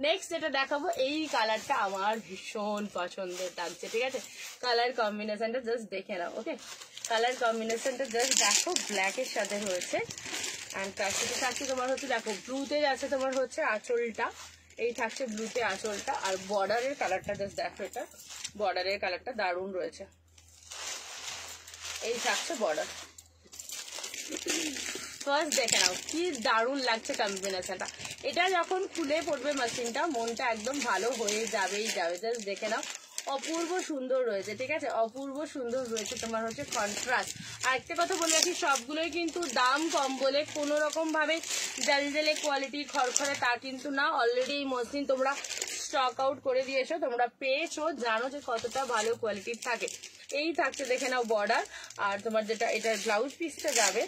নেক্সট যেটা দেখাবো, এই কালারটা আমার ভীষণ পছন্দের লাগছে, ঠিক আছে। কালার কম্বিনেশনটা জাস্ট দেখে নাও, ওকে, কালার কম্বিনেশনটা জাস্ট দেখো, ব্ল্যাকের সাথে রয়েছে। অ্যান্ড তার সাথে থাকছে তোমার হচ্ছে, দেখো ব্লুতে আছে তোমার হচ্ছে আঁচলটা, এই থাকছে ব্লুতে আঁচলটা, আর বর্ডারের কালারটা জাস্ট দেখো, এটা বর্ডারের কালারটা দারুণ রয়েছে, এই থাকছে বর্ডার। ফার্স্ট দেখে নাও কি দারুণ লাগছে কম্বিনেশনটা, এটা যখন খুলে পড়বে মেশিনটা মনটা একদম ভালো হয়ে যাবেই যাবে। জাস্ট দেখে নাও, অপূর্ব সুন্দর রয়েছে, ঠিক আছে, অপূর্ব সুন্দর রয়েছে তোমার হচ্ছে কন্ট্রাস্ট। আর একটা কথা বলে রাখি, সবগুলোই কিন্তু দাম কম বলে কোনো রকম ভাবে জালজালে কোয়ালিটি খড়খড়ে তা কিন্তু না। অলরেডি এই মসলিন তোমরা স্টক আউট করে দিয়েছো, তোমরা পেয়েছো, জানো যে কতটা ভালো কোয়ালিটির থাকে। এই থাকছে দেখে নাও বর্ডার, আর তোমার যেটা এটার ব্লাউজ পিসটা যাবে,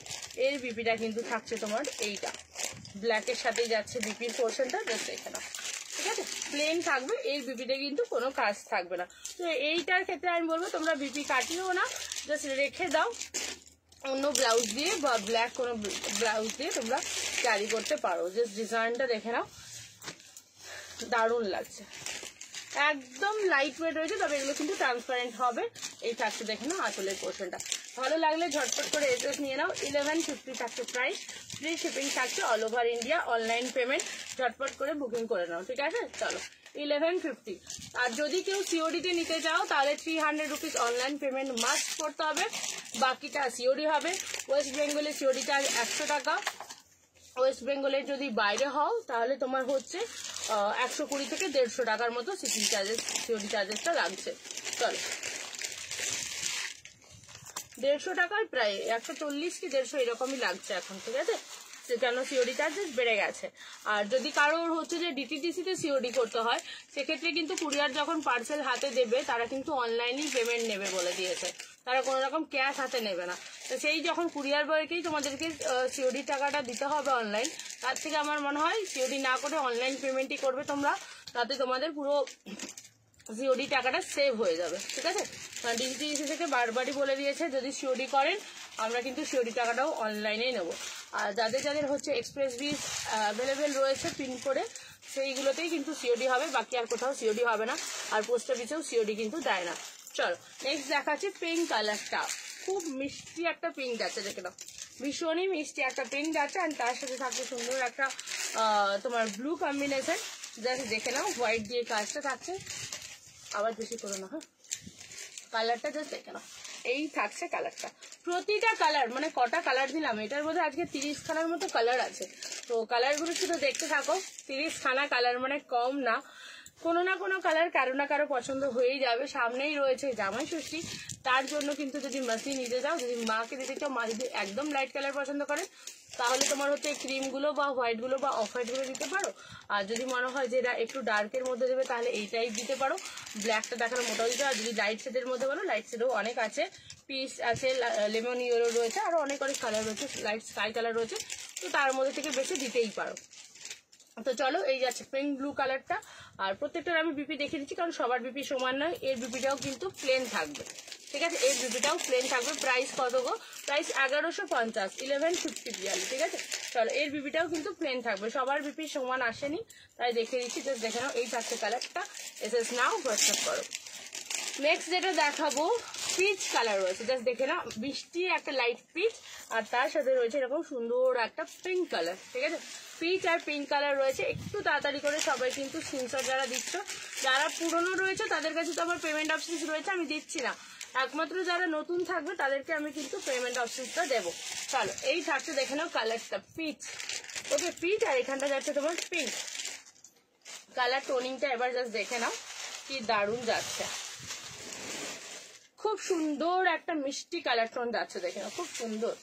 এর বিপিটা কিন্তু থাকছে তোমার এইটা ব্ল্যাকের সাথেই যাচ্ছে বিপির পোর্শনটা, জাস্ট দেখে নাও, ঠিক আছে, প্লেন থাকবে। এর বিপিতে কিন্তু কোনো কাজ থাকবে না। তো এইটার ক্ষেত্রে আমি বলবো তোমরা বিপি কাটিও না, জাস্ট রেখে দাও, অন্য ব্লাউজ দিয়ে বা ব্ল্যাক কোনো ব্লাউজ দিয়ে তোমরা ক্যারি করতে পারো। জাস্ট ডিজাইনটা দেখে নাও, দারুণ লাগছে, একদম লাইট ওয়েট রয়েছে, তবে এগুলো কিন্তু ট্রান্সপারেন্ট হবে। এই থাকছে দেখে নাও আঁচলের পোর্শনটা। ভালো লাগলে ঝটপট করে এড্রেস নিয়ে নাও। 1150 থাকছে প্রাইস, ফ্রি শিপিং থাকছে all over India, online payment, ঝটপট করে বুকিং করে নাও, ঠিক আছে। চলো 1150। আর যদি কেউ সিওডিতে নিতে চাও তাহলে 300 রুপিস অনলাইন পেমেন্ট মাস্ট করতে হবে, বাকিটা সিওডি হবে। ওয়েস্ট বেঙ্গলে সিওডি চার্জ 100 টাকা, ওয়েস্ট বেঙ্গলের যদি বাইরে হও তাহলে তোমার হচ্ছে 120 থেকে 150 টাকার মতো শিপিং চার্জেস, সিওডি চার্জেসটা লাগছে। চলো 150 টাকার প্রায় 140 কি 150 এরকমই লাগছে এখন, ঠিক আছে, কেন সিওডি চার্জেস বেড়ে গেছে। আর যদি কারোর হচ্ছে যে ডিটিডিসি তে সিওডি করতে হয়, সেক্ষেত্রে কিন্তু কুরিয়ার যখন পার্সেল হাতে দেবে তারা কিন্তু অনলাইনেই পেমেন্ট নেবে বলে দিয়েছে, তারা কোনো রকম ক্যাশ হাতে নেবে না। তো সেই যখন কুরিয়ার বয়কেই তোমাদেরকে সিওডি টাকাটা দিতে হবে অনলাইন, তার থেকে আমার মনে হয় সিওডি না করে অনলাইন পেমেন্টই করবে তোমরা, তাতে তোমাদের পুরো সিওডি টাকাটা সেভ হয়ে যাবে, ঠিক আছে। ডিটিডিসি থেকে বারবারই বলে দিয়েছে যদি সিওডি করেন আমরা কিন্তু সিওডি টাকাটাও অনলাইনেই নেবো। আর যাদের যাদের হচ্ছে এক্সপ্রেস বিল অ্যাভেলেবেল রয়েছে পিন করে, সেইগুলোতেই কিন্তু সিওডি হবে, বাকি আর কোথাও সিওডি হবে না। আর পোস্ট অফিসেও সিওডি কিন্তু দেয় না। চলো নেক্সট দেখাচ্ছি পিঙ্ক কালারটা, খুব মিষ্টি একটা পিঙ্ক যাচ্ছে, দেখে নাও, ভীষণই মিষ্টি একটা পিঙ্ক যাচ্ছে। আর তার সাথে থাকছে সুন্দর একটা তোমার ব্লু কম্বিনেশন, জাস্ট দেখে নাও, হোয়াইট দিয়ে কাজটা থাকছে, আবার বেশি করো না, হ্যাঁ, কালারটা জাস্ট দেখে নাও, এই থাকছে কালারটা। প্রতিটা কালার মানে কটা কালার দিলাম, এটার মধ্যে আজকে 30 খানার মতো কালার আছে। তো কালারগুলো শুধু দেখতে থাকো, 30 খানা কালার মানে কম না। কোনো না কোনো কালার কারো না কারো পছন্দ হয়েই যাবে। সামনেই রয়েছে জামাই ষষ্ঠী, তার জন্য কিন্তু যদি মাসি নিতে যাও, যদি মাকে দিতে চাও, মা যদি একদম লাইট কালার পছন্দ করে তাহলে তোমার হচ্ছে ক্রিমগুলো বা হোয়াইটগুলো বা অফ হোয়াইটগুলো দিতে পারো। আর যদি মনে হয় যে এটা একটু ডার্কের মধ্যে দেবে তাহলে এই টাইপ দিতে পারো, ব্ল্যাকটা দেখার মোটাও দিতে। আর যদি লাইট শেডের মধ্যে বলো, লাইট শেডও অনেক আছে, পিচ আছে, লেমন ইয়েলো রয়েছে, আরো অনেক অনেক কালার রয়েছে, লাইট স্কাই কালার রয়েছে, তো তার মধ্যে থেকে বেশি দিতেই পারো। তো চলো এই যাচ্ছে পিঙ্ক ব্লু কালারটা। আর প্রত্যেকটার আমি বিপি দেখিয়ে দিচ্ছি কারণ সবার বিপি সমান নয়। এর বিপিটাও কিন্তু প্লেন থাকবে, ঠিক আছে, এর বিপিটাও প্লেন থাকবে। প্রাইস কত গো? প্রাইস 1150, 1150 রিয়াল, ঠিক আছে। চলো এর বিপিটাও কিন্তু প্লেন থাকবে, সবার বিপি সমান আসেনি তাই দেখিয়ে দিচ্ছি, জাস্ট দেখে নাও। এই থাকছে কালারটা, এসএস নাও হোয়াটসঅ্যাপ করো। নেক্সট যেটা দেখাবো পিচ কালার রয়েছে, জাস্ট দেখে না, বৃষ্টি একটা লাইট পিচ, আর তার সাথে রয়েছে এরকম সুন্দর একটা পিঙ্ক কালার, ঠিক আছে, পিচ আর পিঙ্ক কালার রয়েছে। একটু তাড়াতাড়ি করে সবাই কিন্তু স্ক্রিনশট যারা দিচ্ছ, যারা পুরনো রয়েছে তাদের কাছে তো আমার পেমেন্ট অপশন রয়েছে, আমি দিচ্ছি না, একমাত্র যারা নতুন থাকবে তাদেরকে আমি কিন্তু পেমেন্ট অপশনটা দেবো। চলো এই থাকছে দেখে নাও কালারটা পিচ, ওকে পিচ, আর এখানটা যাচ্ছে তোমার পিঙ্ক কালার। টোনিংটা এবার জাস্ট দেখে নাও কি দারুণ যাচ্ছে, খুব সুন্দর একটা মিষ্টি কালার টোন যাচ্ছে, দেখে নাও খুব সুন্দর,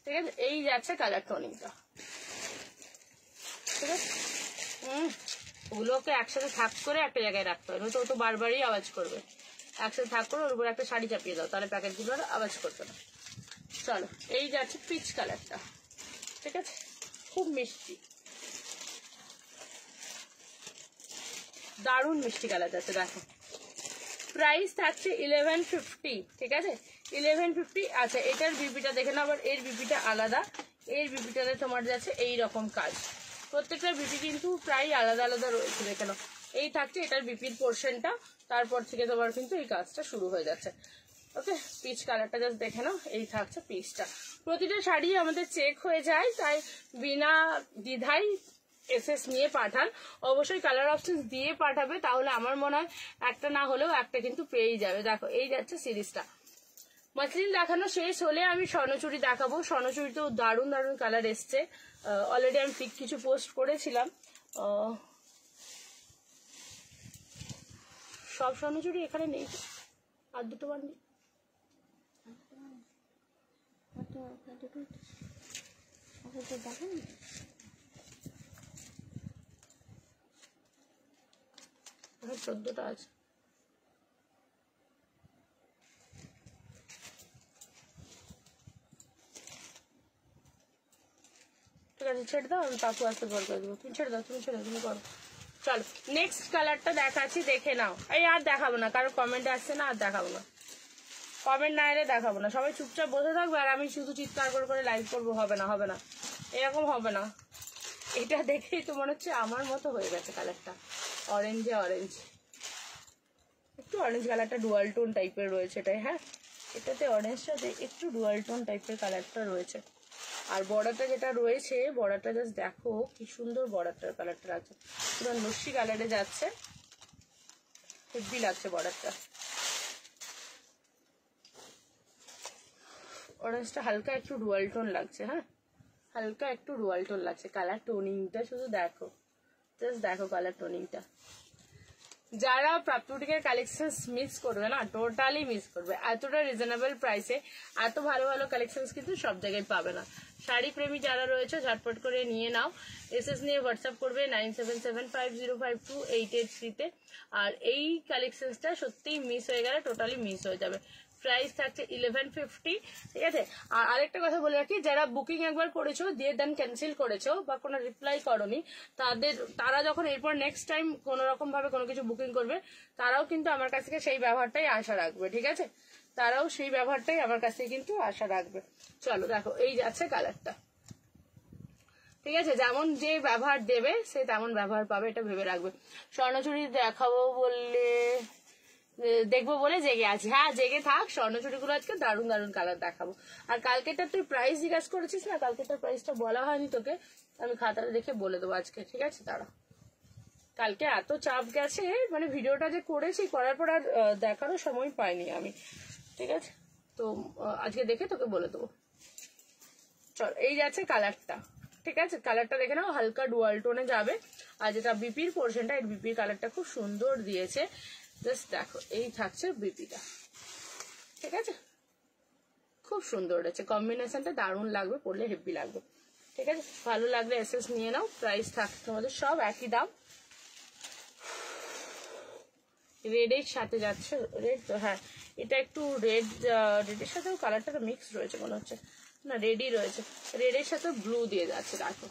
ঠিক আছে। এই যাচ্ছে কালার টোনিংটা, ঠিক আছে। ওগুলোকে একসাথে থাক করে একটা জায়গায় রাখতে হবে, নয়তো ও তো বারবারই আওয়াজ করবে। একসাথে থাক করে ওর উপর একটা শাড়ি চাপিয়ে দাও, তাহলে প্যাকেটগুলো আওয়াজ করবে না। চলো এই যাচ্ছে পিচ কালারটা, ঠিক আছে, খুব মিষ্টি, দারুণ মিষ্টি কালার যাচ্ছে, দেখো। প্রাইস থাকছে 1150, ঠিক আছে, 1150। আচ্ছা এটার বিপিটা দেখে নাও, আবার এর বিপিটা আলাদা, এর বিপিটাতে তোমার যাচ্ছে এইরকম কাজ, প্রত্যেকটা বিপি কিন্তু প্রায় আলাদা আলাদা রয়েছে, দেখে নাও। এই থাকছে এটার বিপির পোর্শনটা, তারপর থেকে তোমার কিন্তু এই কাজটা শুরু হয়ে যাচ্ছে, ওকে। পিচ কালারটা জাস্ট দেখে নাও, এই থাকছে পিচটা। প্রতিটা শাড়ি আমাদের চেক হয়ে যায়, তাই বিনা দ্বিধায় এসএস নিয়ে পাঠান, অবশ্যই কালার অপশন দিয়ে পাঠাবে, তাহলে আমার মনে হয় একটা না হলেও একটা কিন্তু পেয়েই যাবে। দেখো এই যাচ্ছে সিরিজটা, মাসলিন দেখানো শেষ হলে আমি স্বর্ণচুড়ি দেখাবো। স্বর্ণচুড়িতেও দারুণ দারুণ কালার এসছে। অলরেডি আমি পিক কিছু পোস্ট করেছিলাম। সব স্বর্ণচুড়ি এখানে নেই, আর দুটো বার নেই। এখানে 14টা আছে। ঠিক আছে, ছেড়ে দাও, আমি পাপু আসতে বল করে দেবো। তুমি ছেড়ে দাও, তুমি ছেড়ে দাও, তুমি করো। চলো নেক্সট কালারটা দেখাচ্ছি, দেখে নাও। এই আর দেখাবো না, কারো কমেন্ট আসছে না, আর দেখাবো না। কমেন্ট না এলে দেখাবো না, সবাই চুপচাপ বসে থাকবে আর আমি শুধু চিৎকার করে করে লাইভ করবো। হবে না, হবে না, এরকম হবে না। এটা দেখেই তো মনে হচ্ছে আমার মতো হয়ে গেছে কালারটা, অরেঞ্জে অরেঞ্জ, একটু অরেঞ্জ কালারটা ডুয়াল টোন টাইপের রয়েছে এটাই। হ্যাঁ, এটাতে অরেঞ্জটাতে একটু ডুয়াল টোন টাইপের কালারটা রয়েছে। আর বর্ডারটা যেটা রয়েছে, বর্ডারটা জাস্ট দেখো কি সুন্দর বর্ডারটার কালারটা আছে, পুরো লস্যি কালারে যাচ্ছে, হেভি লাগছে বর্ডারটা। অরেঞ্জটা হালকা একটু ডুয়াল টোন লাগছে। হ্যাঁ, হালকা একটু ডুয়াল টোন লাগছে। কালার টোনিংটা শুধু দেখো, জাস্ট দেখো কালার টোনিংটা। যারা প্রাপ্তিকের কালেকশন মিস করবে না, টোটালি মিস করবে। এতটা রিজনেবল প্রাইসে এত ভালো ভালো কালেকশন কিন্তু সব জায়গায় পাবে না। শাড়ি প্রেমী যারা রয়েছে ঝটপট করে নিয়ে নাও। এসএস নিয়ে হোয়াটসঅ্যাপ করবে 9775050883-তে। আর এই কালেকশনসটা সত্যিই মিস হয়ে গেলে টোটালি মিস হয়ে যাবে। প্রাইস থাকছে 1150। ঠিক আছে, আর আরেকটা কথা বলে রাখি, যারা বুকিং একবার করেছো দিয়ে দেন ক্যান্সেল করেছো বা কোনো রিপ্লাই করনি, তারা যখন এরপর নেক্সট টাইম কোনো রকম ভাবে কোনো কিছু বুকিং করবে, তারাও কিন্তু আমার কাছ থেকে সেই ব্যবহারটাই আশা রাখবে। ঠিক আছে, তারাও সেই ব্যবহারটাই আমার কাছ থেকে কিন্তু আশা রাখবে। চলো দেখো, এই যাচ্ছে কালারটা। ঠিক আছে, যেমন যে ব্যবহার দেবে সে তেমন ব্যবহার পাবে, এটা ভেবে রাখবে। স্বর্ণচুড়ি দেখাবো বললে, দেখবো বলে জেগে আছি। হ্যাঁ, জেগে থাক, স্বর্ণচুড়িগুলো আজকে দারুণ দারুণ কালার দেখাবো। আর কালকেটার তুই প্রাইস জিজ্ঞাসা করেছিস না, কালকেটার প্রাইসটা বলা হয়নি তোকে, আমি খাতাটা দেখে বলে দেবো আজকে। ঠিক আছে, দাঁড়া। কালকে এত চাপ গেছে, মানে ভিডিওটা যে করেছি, করার পর আর দেখারও সময় পাইনি আমি। ঠিক আছে, তো আজকে দেখে তোকে বলে দেবো। চল, এই যাচ্ছে কালারটা। ঠিক আছে, কালারটা দেখে নাও, হালকা ডুয়াল টোনে যাবে। আর যেটা বিপির পোর্শনটা, এই বিপির কালারটা খুব সুন্দর দিয়েছে। জাস্ট দেখো, এই থাকছে বিপিটা। ঠিক আছে, খুব সুন্দর হয়েছে, কম্বিনেশনটা দারুণ লাগবে, পরলে হেভি লাগবে। ঠিক আছে, ভালো লাগলে এসএস নিয়ে নাও। প্রাইস থাকছে তোমাদের সব একই দাম। রেডের সাথে যাচ্ছে, রেড তো, হ্যাঁ এটা একটু রেডের সাথেও কালারটা মিক্স রয়েছে মনে হচ্ছে, না রেডই রয়েছে, রেডের সাথে ব্লু দিয়ে যাচ্ছে। দেখো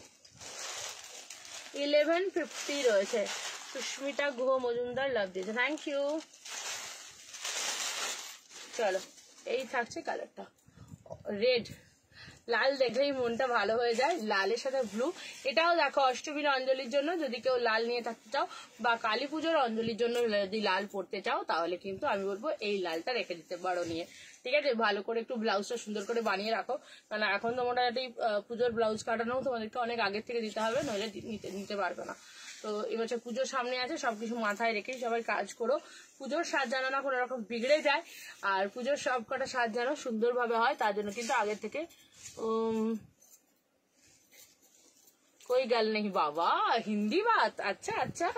1150 রয়েছে। সুস্মিতা গুহ মজুমদার লাভ দিয়েছে, থ্যাংক ইউ। চলো, এই থাকছে কালারটা রেড। লাল দেখলেই মনটা ভালো হয়ে যায়, লালের সাথে ব্লু। এটাও দেখো অষ্টমীর অঞ্জলির জন্য যদি কেউ লাল নিয়ে থাকতে চাও, বা কালী পুজোর অঞ্জলির জন্য যদি লাল পরতে চাও, তাহলে কিন্তু আমি বলবো এই লালটা রেখে দিতে পারো নিয়ে। ঠিক আছে, ভালো করে একটু ব্লাউজটা সুন্দর করে বানিয়ে রাখো, কারণ এখন তো মোটামুটি পুজোর ব্লাউজ কাটানো তোমাদেরকে অনেক আগের থেকে দিতে হবে, নইলে নিতে পারবে না। তো এবছর পুজোর সামনে আছে, সবকিছু মাথায় রেখেই সবাই কাজ করো। পুজোর সাজ যেন না কোনো রকম বিগড়ে যায়, আর পুজোর সব কটা সাজ যেন সুন্দরভাবে হয়, তার জন্য কিন্তু আগের থেকে कोई गल नहीं बाबा, हिंदी बात, अच्छा अच्छा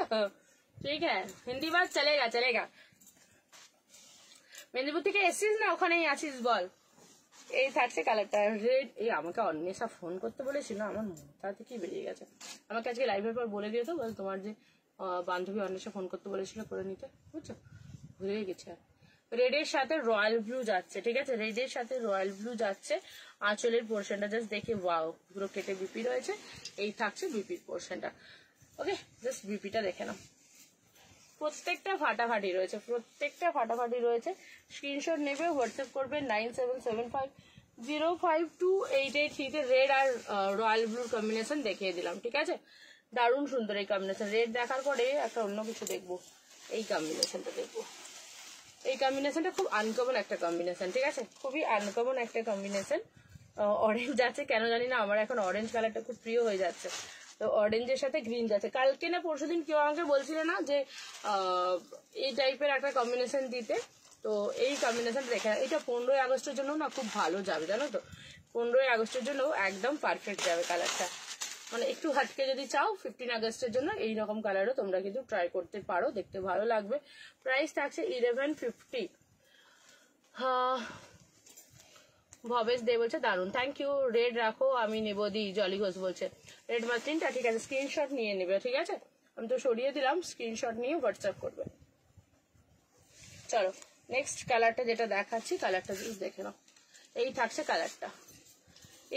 ठीक है, हिंदी बात चलेगा चलेगा। মেদিনীপুর থেকে এসছিস না ওখানেই আছিস বল। এই থাকছে কালারটা রেড। এই আমাকে অন্বেষা ফোন করতে বলেছিল, আমার মাথা থেকে বেরিয়ে গেছে। আমাকে আজকে লাইভের পর বলে দিও তো, বল তোমার যে বান্ধবী অন্বেষা ফোন করতে বলেছিল করে নিতে, বুঝছো, ভুলে গেছে। রেডের সাথে রয়্যাল ব্লু যাচ্ছে। ঠিক আছে, রেডের সাথে রয়্যাল ব্লু যাচ্ছে। আঁচলের পোর্শনটা জাস্ট দেখে ওয়াও, পুরো কেটে বিপি রয়েছে। এই থাকছে বিপির পোর্শনটা। ওকে, জাস্ট বিপিটা দেখে নাও। প্রত্যেকটা ফাটাফাটি রয়েছে, প্রত্যেকটা ফাটাফাটি রয়েছে। স্ক্রিনশট নেবে, হোয়াটসঅ্যাপ করবে 9775052883-তে। রেড আর রয়্যাল ব্লুর কম্বিনেশন দেখিয়ে দিলাম। ঠিক আছে, দারুণ সুন্দর এই কম্বিনেশন। রেড দেখার পরে একটা অন্য কিছু দেখবো, এই কম্বিনেশনটা দেখবো। এই কম্বিনেশনটা খুব আনকমন একটা কম্বিনেশন। ঠিক আছে, খুবই আনকমন একটা কম্বিনেশন। অরেঞ্জ আছে, কেন জানি না আমার এখন অরেঞ্জ কালারটা খুব প্রিয় হয়ে যাচ্ছে। তো অরেঞ্জের সাথে গ্রিন যাচ্ছে। কালকে না পরশুদিন কেউ আমাকে বলছিল না যে এই টাইপের একটা কম্বিনেশন দিতে, তো এই কম্বিনেশন দেখে এটা 15ই আগস্টের জন্য না খুব ভালো যাবে, জানো তো। 15ই আগস্টের জন্য একদম পারফেক্ট যাবে কালারটা। মানে একটু হাটকে যদি চাও 15 আগস্টের জন্য এইরকম কালারও তোমরা কিন্তু ট্রাই করতে পারো, দেখতে ভালো লাগবে। প্রাইস থাকছে 1150। হ্যাঁ, ভবেশ দে বলছে দারুন, থ্যাংক ইউ। রেড রাখো, আমি নেব দি, জলি ঘোষ বলছে। রেড মাস্টিনটা ঠিক আছে, স্ক্রিনশট নিয়ে নেবে, ঠিক আছে। আমি তো সরিয়ে দিলাম, স্ক্রিনশট নিয়ে হোয়াটসঅ্যাপ করবে। চলো নেক্সট কালারটা যেটা দেখাচ্ছি, কালারটা জাস্ট দেখে নাও। এই থাকছে কালারটা,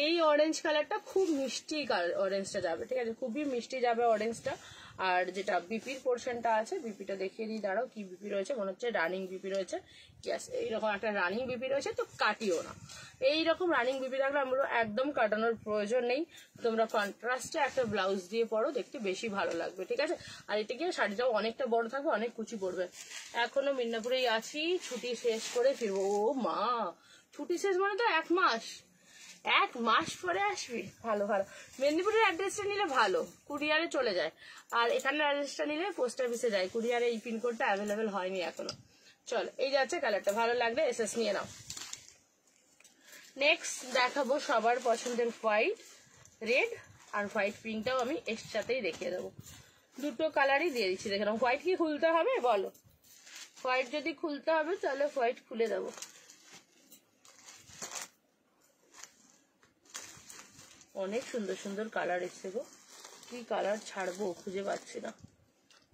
এই অরেঞ্জ কালারটা খুব মিষ্টি অরেঞ্জটা যাবে, ঠিক আছে, খুবই মিষ্টি যাবে অরেঞ্জটা। আর যেটা বিপির পোর্শনটা আছে, বিপিটা দেখিয়ে দিই, দাঁড়াও কি বিপি রয়েছে, মনে হচ্ছে রানিং বিপি রয়েছে। ইয়াস, এইরকম একটা রানিং বিপি রয়েছে, তো কাটিও না। এইরকম রানিং বিপি থাকলে আমরা একদম কাটানোর প্রয়োজন নেই। তোমরা কন্ট্রাস্টে একটা ব্লাউজ দিয়ে পরো, দেখতে বেশি ভালো লাগবে, ঠিক আছে। আর এটা গিয়ে শাড়িটাও অনেকটা বড় থাকবে, অনেক কুচি পড়বে। এখনো মিদনাপুরেই আছি, ছুটি শেষ করে ফিরবো। ও মা, ছুটি শেষ মানে তো 1 মাস, 1 মাস পরে আসবি। ভালো ভালো, মেদিনীপুরের অ্যাড্রেসটা নিলে ভালো, কুরিয়ারে চলে যায়। আর এখানের অ্যাড্রেসটা নিলে পোস্ট অফিসে যায়, কুরিয়ারে এই পিনকোডটা অ্যাভেলেবেল হয়নি এখনো। চলো, এই যাচ্ছে কালারটা, ভালো লাগলে এসএস নিয়ে নাও। নেক্সট দেখাবো সবার পছন্দের হোয়াইট রেড, আর হোয়াইট পিঙ্কটাও আমি এর সাথেই দেখিয়ে দেবো। দুটো কালারই দিয়ে দিচ্ছি, দেখে নাও। হোয়াইট কি খুলতে হবে বলো? হোয়াইট যদি খুলতে হবে তাহলে হোয়াইট খুলে দেবো। অনেক সুন্দর সুন্দর কালার এসছে গো, কি কালার ছাড়বো খুঁজে পাচ্ছি না।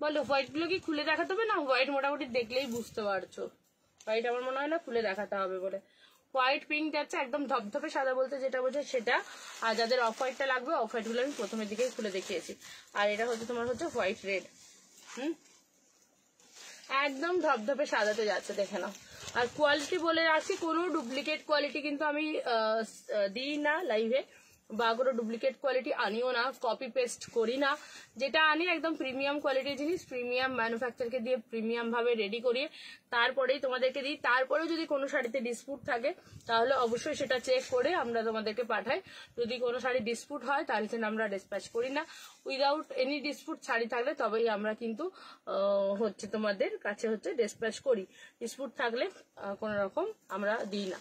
বলো হোয়াইট গুলো কি খুলে দেখাতে হবে না? হোয়াইট মোটামুটি দেখলেই বুঝতে পারছো, হোয়াইট আমার মনে হয় না খুলে দেখাতে হবে বলে। হোয়াইট পিঙ্ক যাচ্ছে একদম ধপধপে সাদা বলতে যেটা বোঝে সেটা। আর যাদের অফ হোয়াইটটা লাগবে, অফ হোয়াইট গুলো আমি প্রথমের দিকেই খুলে দেখিয়েছি। আর এটা হচ্ছে তোমার হচ্ছে হোয়াইট রেড, একদম ধপধপে সাদাতে যাচ্ছে, দেখে নাও। আর কোয়ালিটি বলে রাখছি, কোনো ডুপ্লিকেট কোয়ালিটি কিন্তু আমি দিই না লাইভে, বা কোনো ডুপ্লিকেট কোয়ালিটি আনিও না, কপি পেস্ট করি না। যেটা আনি একদম প্রিমিয়াম কোয়ালিটির জিনিস, প্রিমিয়াম ম্যানুফ্যাকচারকে দিয়ে প্রিমিয়াম ভাবে রেডি করিয়ে তারপরেই তোমাদেরকে দিই। তারপরেও যদি কোনো শাড়িতে ডিসপুট থাকে তাহলে অবশ্যই সেটা চেক করে আমরা তোমাদেরকে পাঠাই। যদি কোনো শাড়ি ডিসপুট হয় তাহলে সেটা আমরা ডিসপ্যাচ করি না। উইদাউট এনি ডিসপুট শাড়ি থাকলে তবেই আমরা কিন্তু হচ্ছে তোমাদের কাছে হচ্ছে ডিসপ্যাচ করি। ডিসপুট থাকলে কোনো রকম আমরা দিই না।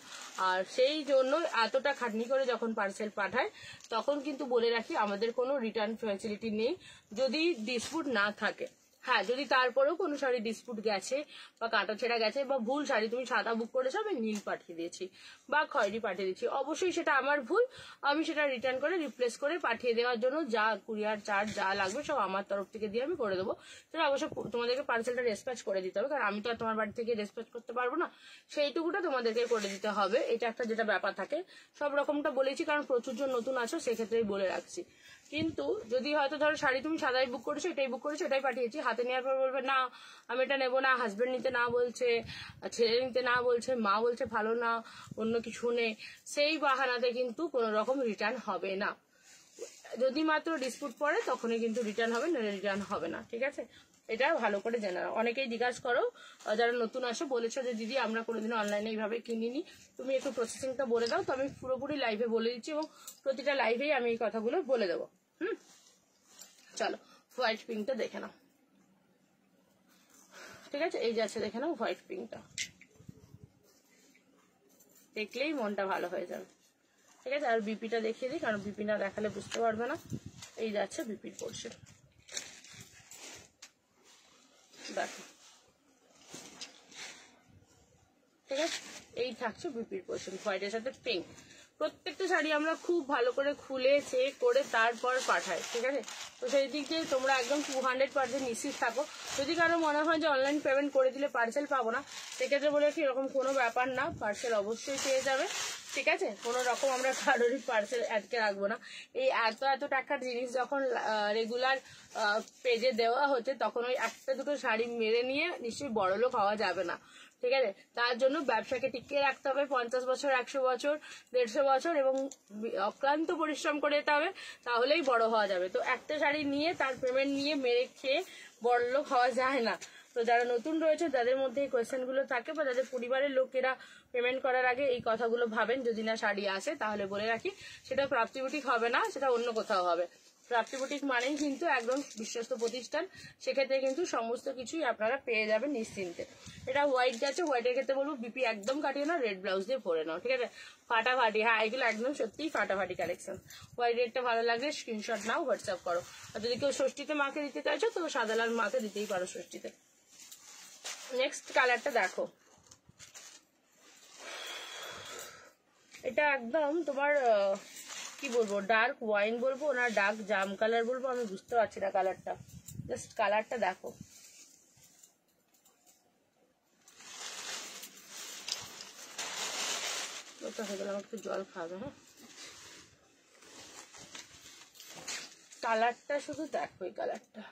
আর সেই জন্য এতটা খাটনি করে যখন পার্সেল পাঠায় তখন কিন্তু বলে রাখি আমাদের কোনো রিটার্ন ফ্যাসিলিটি নেই যদি ডিসপুট না থাকে। হ্যাঁ, যদি তারপরেও কোনো শাড়ি ডিসপুট গেছে বা কাটা ছেঁড়া গেছে বা ভুল শাড়ি তুমি সাদা বুক করেছো আমি নীল পাঠিয়ে দিয়েছি বা খয়েরি পাঠিয়ে দিয়েছি, অবশ্যই সেটা আমার ভুল। আমি সেটা রিটার্ন করে রিপ্লেস করে পাঠিয়ে দেওয়ার জন্য যা কুরিয়ার চার্জ যা লাগবে সব আমার তরফ থেকে দিয়ে আমি করে দেবো। সেটা অবশ্যই তোমাদেরকে পার্সেলটা ডিসপ্যাচ করে দিতে হবে, কারণ আমি তো আর তোমার বাড়ি থেকে ডিসপ্যাচ করতে পারবো না, সেইটুকুটা তোমাদেরকে করে দিতে হবে। এটা একটা যেটা ব্যাপার থাকে, সব রকমটা বলেছি কারণ প্রচুর জন নতুন আছো সেক্ষেত্রেই বলে রাখছি। কিন্তু যদি হয়তো ধরো শাড়ি তুমি সাদাই বুক করেছো, এটাই বুক করেছো, এটাই পাঠিয়েছি, হাতে নেওয়ার পর বলবে না আমি এটা নেবো না, হাজবেন্ড নিতে না বলছে, ছেলে নিতে না বলছে, মা বলছে ভালো না, অন্য কিছু নেই, সেই বাহানাতে কিন্তু কোনো রকম রিটার্ন হবে না। যদি মাত্র ডিসপুট পড়ে তখনই কিন্তু রিটার্ন হবে, না রিটার্ন হবে না, ঠিক আছে। এটা ভালো করে জেনে নাও। অনেকেই জিজ্ঞাসা করো যারা নতুন আসো, বলেছো যে দিদি আমরা কোনোদিন অনলাইনে এইভাবে কিনিনি, তুমি একটু প্রসেসিংটা বলে দাও। তো আমি পুরোপুরি লাইভে বলে দিচ্ছি এবং প্রতিটা লাইভেই আমি এই কথাগুলো বলে দেবো। চলো হোয়াইট পিঙ্কটা দেখে নাও, ঠিক আছে। এই যাচ্ছে দেখে নাও হোয়াইট পিঙ্কটা, দেখলেই মনটা ভালো হয়ে যাবে, ঠিক আছে। আর বিপিটা দেখিয়ে দিই, কারণ বিপি না দেখালে বুঝতে পারবে না। এই যাচ্ছে বিপির পোর্শন, দেখো, ঠিক আছে। এই থাকছে বিপির পোর্শন হোয়াইটের সাথে পিঙ্ক। প্রত্যেকটা শাড়ি আমরা খুব ভালো করে খুলে চেক করে তারপর পাঠাই, ঠিক আছে। তো সেই দিক দিয়ে তোমরা একদম 200% নিশ্চিত থাকো। যদি কারো মনে হয় যে অনলাইন পেমেন্ট করে দিলে পার্সেল পাবো না, সেক্ষেত্রে বলে কি এরকম কোনো ব্যাপার না, পার্সেল অবশ্যই পেয়ে যাবে, ঠিক আছে। কোনো রকম আমরা কারোরই পার্সেল আটকে রাখবো না। এই এত টাকার জিনিস যখন রেগুলার পেজে দেওয়া হচ্ছে তখন ওই একটা দুটো শাড়ি মেরে নিয়ে নিশ্চয়ই বড়লোক হওয়া যাবে না, ঠিক আছে। তার জন্য ব্যবসাকে টিকিয়ে রাখতে হবে 50 বছর, 100 বছর, 150 বছর এবং অক্লান্ত পরিশ্রম করে যেতে হবে, তাহলেই বড় হওয়া যাবে। তো একটা শাড়ি নিয়ে তার পেমেন্ট নিয়ে মেরে খেয়ে বড়লোক হওয়া যায় না। তো যারা নতুন রয়েছে যাদের মধ্যে এই কোয়েশ্চেনগুলো থাকে বা যাদের পরিবারের লোকেরা পেমেন্ট করার আগে এই কথাগুলো ভাবেন যদি না শাড়ি আসে, তাহলে বলে রাখি সেটা প্রাপ্তিবুটিক হবে না, সেটা অন্য কোথাও হবে। প্রাপ্তি বুটিক মানেই কিন্তু একদম বিশ্বস্ত প্রতিষ্ঠান, সেক্ষেত্রে কিন্তু সমস্ত কিছুই আপনারা পেয়ে যাবেন নিশ্চিন্তে। এটা হোয়াইট যাচ্ছে, হোয়াইটের ক্ষেত্রে বলবো বিপি একদম কাটিয়ে নাও, রেড ব্লাউজ দিয়ে পরে নাও, ঠিক আছে। ফাটাফাটি, হ্যাঁ এগুলো একদম সত্যিই ফাটাফাটি কালেকশন। হোয়াইট রেডটা ভালো লাগলে স্ক্রিনশট নাও, হোয়াটসঅ্যাপ করো। আর যদি কেউ ষষ্ঠীতে মাকে দিতে চাইছো তো সাদা লাল মাকে দিতেই পারো ষষ্ঠীতে। নেক্সট কালারটা দেখো, এটা একদম তোমার কি বলবো, ডার্ক ওয়াইন বলবো না ডার্ক জাম কালার বলবো, আমি বুঝতে পারছি না কালারটা। জাস্ট কালারটা দেখো, ওটা হয়ে গেল, আমার একটু জল খাবে। হ্যাঁ, কালারটা শুধু দেখো, এই কালারটা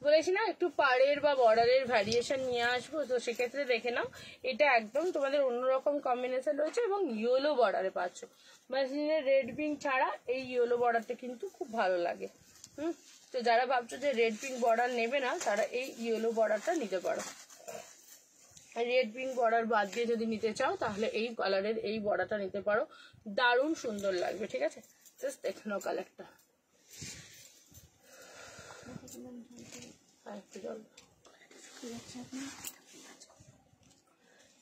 বলেছি না একটু পাড়ের বা বর্ডারের ভ্যারিয়েশন নিয়ে আসবো, তো সেক্ষেত্রে দেখে নাও। এটা একদম তোমাদের অন্যরকম কম্বিনেশন রয়েছে এবং ইয়েলো বর্ডারে পাচ্ছ। মেশিনের রেড পিঙ্ক ছাড়া এই ইয়েলো বর্ডারটা কিন্তু খুব ভালো লাগে। তো যারা ভাবছো যে রেড পিঙ্ক বর্ডার নেবে না, তারা এই ইয়েলো বর্ডারটা নিতে পারো। রেড পিঙ্ক বর্ডার বাদ দিয়ে যদি নিতে চাও তাহলে এই কালারের এই বর্ডারটা নিতে পারো, দারুণ সুন্দর লাগবে, ঠিক আছে। জাস্ট দেখে নাও কালারটা।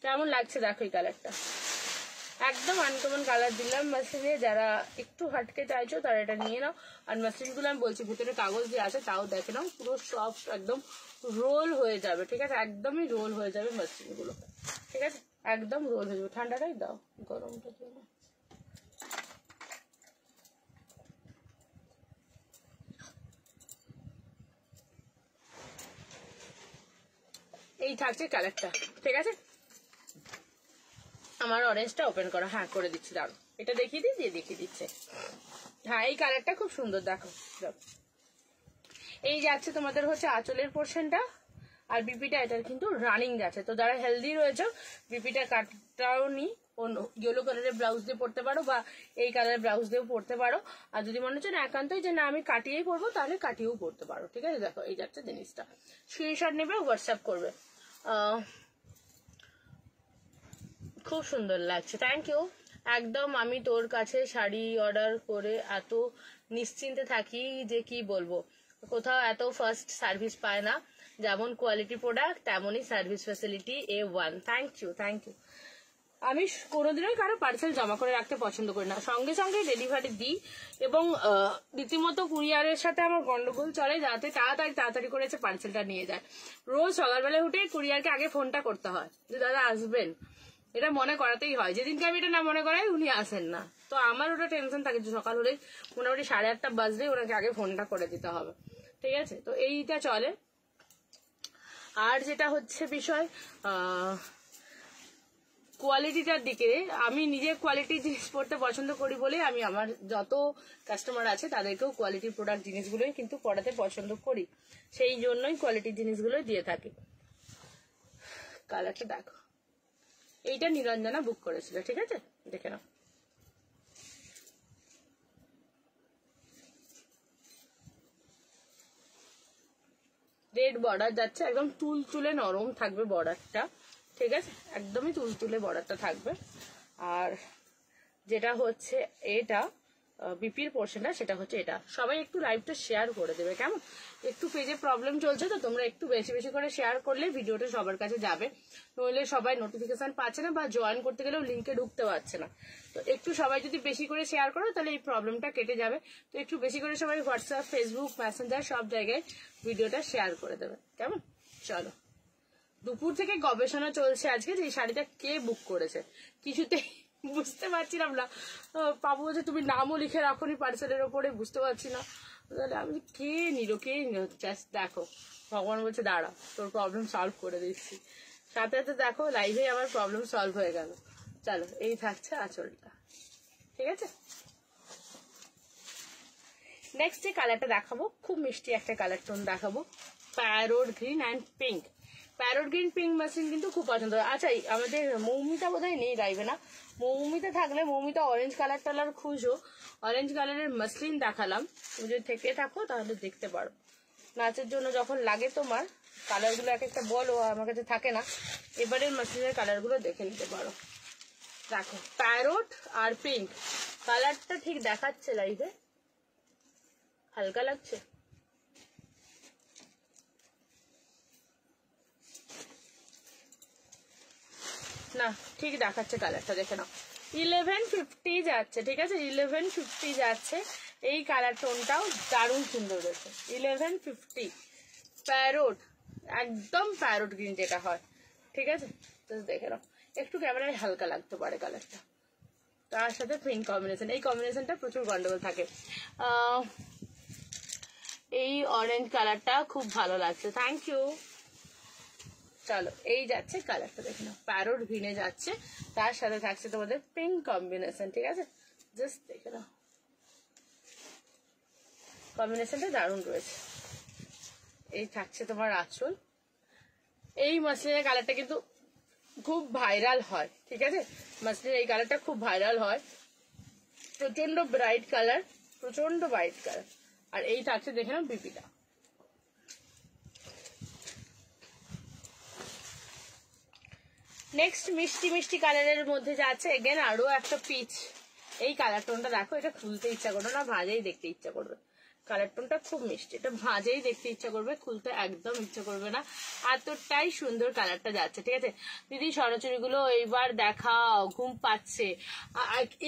কেমন লাগছে দেখো এই কালারটা, একদম আনকমন কালার দিলাম মাসলিনে। যারা একটু হাটকে চাইছো তারা এটা নিয়ে নাও। আর মাসলিনগুলো আমি বলছি ভিতরে কাগজ দিয়ে আছে, তাও দেখে নাও, পুরো সফট একদম রোল হয়ে যাবে, ঠিক আছে, একদমই রোল হয়ে যাবে মাসলিনগুলো, ঠিক আছে, একদম রোল হয়ে যাবে। ঠান্ডাটাই দাও, গরমটা দিও না। এই থাকছে কালারটা, ঠিক আছে। আমার অরেঞ্জটা ওপেন করো, হ্যাঁ করে দিচ্ছি, দাঁড়ো এটা দেখিয়ে দিই, দিয়ে দেখিয়ে দিচ্ছে। হ্যাঁ এই কালারটা খুব সুন্দর, দেখো। এই যাচ্ছে তোমাদের হচ্ছে আঁচলের পোর্শনটা, আর বিপিটা এটার কিন্তু রানিং যাচ্ছে। তো যারা হেলদি রয়েছে বিপিটা কাটটাও নি, ইয়েলো কালারের ব্লাউজ দিয়ে পরতে পারো বা এই কালারের ব্লাউজ দিয়েও পরতে পারো। আর যদি মনে হচ্ছে না একান্তই যে না আমি কাটিয়েই পরবো, তাহলে কাটিয়েও পরতে পারো, ঠিক আছে। দেখো এই যাচ্ছে জিনিসটা, স্ক্রিনশট নেবে, হোয়াটসঅ্যাপ করবে। খুব সুন্দর লাগছে, থ্যাংক ইউ। একদম আমি তোর কাছে শাড়ি অর্ডার করে এত নিশ্চিন্তে থাকি যে কি বলবো, কোথাও এত ফার্স্ট সার্ভিস পায় না, যেমন কোয়ালিটি প্রোডাক্ট তেমনই service facility A1। Thank you, thank you. আমি কোনোদিনই কারো পার্সেল জমা করে রাখতে পছন্দ করি না, সঙ্গে সঙ্গে ডেলিভারি দিই। এবং রীতিমতো কুরিয়ারের সাথে আমার গন্ডগোল চলে, যাতে তাড়াতাড়ি করে পার্সেলটা নিয়ে যায়। রোজ সকালবেলা উঠে কুরিয়ারকে আগে ফোনটা করতে হয় যে দাদা আসবেন, এটা মনে করাতেই হয়। যেদিনকে আমি এটা না মনে করাই উনি আসেন না, তো আমার ওটা টেনশন থাকে যে সকাল হলেই মোটামুটি 8:30 বাজলেই ওনাকে আগে ফোনটা করে দিতে হবে, ঠিক আছে। তো এইটা চলে। আর যেটা হচ্ছে বিষয় কোয়ালিটিটার দিকে, আমি নিজে কোয়ালিটি জিনিস পড়তে পছন্দ করি বলে আমি আমার যত কাস্টমার আছে তাদেরকেও কোয়ালিটি প্রোডাক্ট জিনিসগুলোই কিন্তু পড়াতে পছন্দ করি, সেই জন্যই কোয়ালিটি জিনিসগুলোই দিয়ে থাকি। কালারটা দেখো, এইটা নিরঞ্জনা বুক করেছিল, ঠিক আছে, দেখে নাও। রেড বর্ডার যাচ্ছে, একদম তুলতুলে নরম থাকবে বর্ডারটা, ঠিক আছে, একদমই তুলতুলে বর্ডারটা থাকবে। আর যেটা হচ্ছে এটা বিপির পোর্শনটা, সেটা হচ্ছে এটা। সবাই একটু লাইভটা শেয়ার করে দেবে, কেমন? একটু পেজে প্রবলেম চলছে, তো তোমরা একটু বেশি বেশি করে শেয়ার করলে ভিডিওটা সবার কাছে যাবে, নইলে সবাই নোটিফিকেশন পাচ্ছে না বা জয়েন করতে গেলেও লিঙ্কে ঢুকতে পারছে না। তো একটু সবাই যদি বেশি করে শেয়ার করো তাহলে এই প্রবলেমটা কেটে যাবে। তো একটু বেশি করে সবাই হোয়াটসঅ্যাপ, ফেসবুক, মেসেঞ্জার সব জায়গায় ভিডিওটা শেয়ার করে দেবে, কেমন? চলো, দুপুর থেকে গবেষণা চলছে আজকে যে এই শাড়িটা কে বুক করেছে, কিছুতেই বুঝতে পারছিলাম না। পাবো যে তুমি নামও লিখে রাখোনি পার্সেলের ওপরে, বুঝতে পারছি না। তাহলে আমি কে নিল, জাস্ট দেখো, ভগবান বলছে দাঁড়া তোর প্রবলেম সলভ করে দিচ্ছি। সাথে সাথে দেখো লাইভে আমার প্রবলেম সলভ হয়ে গেল। চলো, এই থাকছে আঁচলটা, ঠিক আছে। নেক্সট যে কালারটা দেখাবো, খুব মিষ্টি একটা কালার টোন দেখাবো, parrot green and pink. Parrot green pink muslin কিন্তু খুব পছন্দ হয়। আচ্ছা, আমাদের মৌমিতা বোধহয় নেই লাইভে না, মৌমিতা থাকলে, মৌমিতা অরেঞ্জ কালার টালার খুঁজো, অরেঞ্জ কালারের মাসলিন দেখালাম, তুমি যদি থেকে থাকো তাহলে দেখতে পারো। নাচের জন্য যখন লাগে তোমার কালারগুলো এক একটা বলো, আমার কাছে থাকে না, এবারের মাসলিনের কালারগুলো দেখে নিতে পারো। দেখো প্যারোট আর পিঙ্ক কালারটা ঠিক দেখাচ্ছে লাইভে, হালকা লাগছে। না ঠিক দেখাচ্ছে কালারটা, দেখে নাও। 1150 যাচ্ছে, ঠিক আছে, 1150 যাচ্ছে। এই কালার টোনটাও দারুণ সুন্দর রয়েছে। 1150 প্যারোট, একদম প্যারোট গ্রিন যেটা হয়, ঠিক আছে। দেখে নাও, একটু ক্যামেরায় হালকা লাগতে পারে কালারটা, তার সাথে পিঙ্ক কম্বিনেশন, এই কম্বিনেশনটা প্রচুর গন্ডগোল থাকে। এই অরেঞ্জ কালারটা খুব ভালো লাগছে, থ্যাংক ইউ। চলো এই যাচ্ছে কালারটা, দেখে নাও, প্যারোট গ্রিনে যাচ্ছে, তার সাথে থাকছে তোমাদের পিঙ্ক কম্বিনেশন, ঠিক আছে। জাস্ট দেখে নাও, কম্বিনেশনটা দারুণ রয়েছে। এই থাকছে তোমার আঁচল। এই মাসলিনের কালারটা কিন্তু খুব ভাইরাল হয়, ঠিক আছে, মাসলিনের এই কালারটা খুব ভাইরাল হয়, প্রচন্ড ব্রাইট কালার, প্রচন্ড ব্রাইট কালার। আর এই থাকছে দেখে নাও বিপিটা। নেক্সট মিষ্টি মিষ্টি কালারের মধ্যে যাচ্ছে এগেন আরো একটা পিচ। এই কালার টোনটা দেখো, এটা খুলতে ইচ্ছা করবে না, ভাজেই দেখতে ইচ্ছা করবে। কালার টোনটা খুব মিষ্টি, এটা ভাজেই দেখতে ইচ্ছা করবে, খুলতে একদম ইচ্ছা করবে না, এতটাই সুন্দর কালারটা যাচ্ছে, ঠিক আছে। দিদি স্বর্ণচুরিগুলো এইবার দেখাও, ঘুম পাচ্ছে।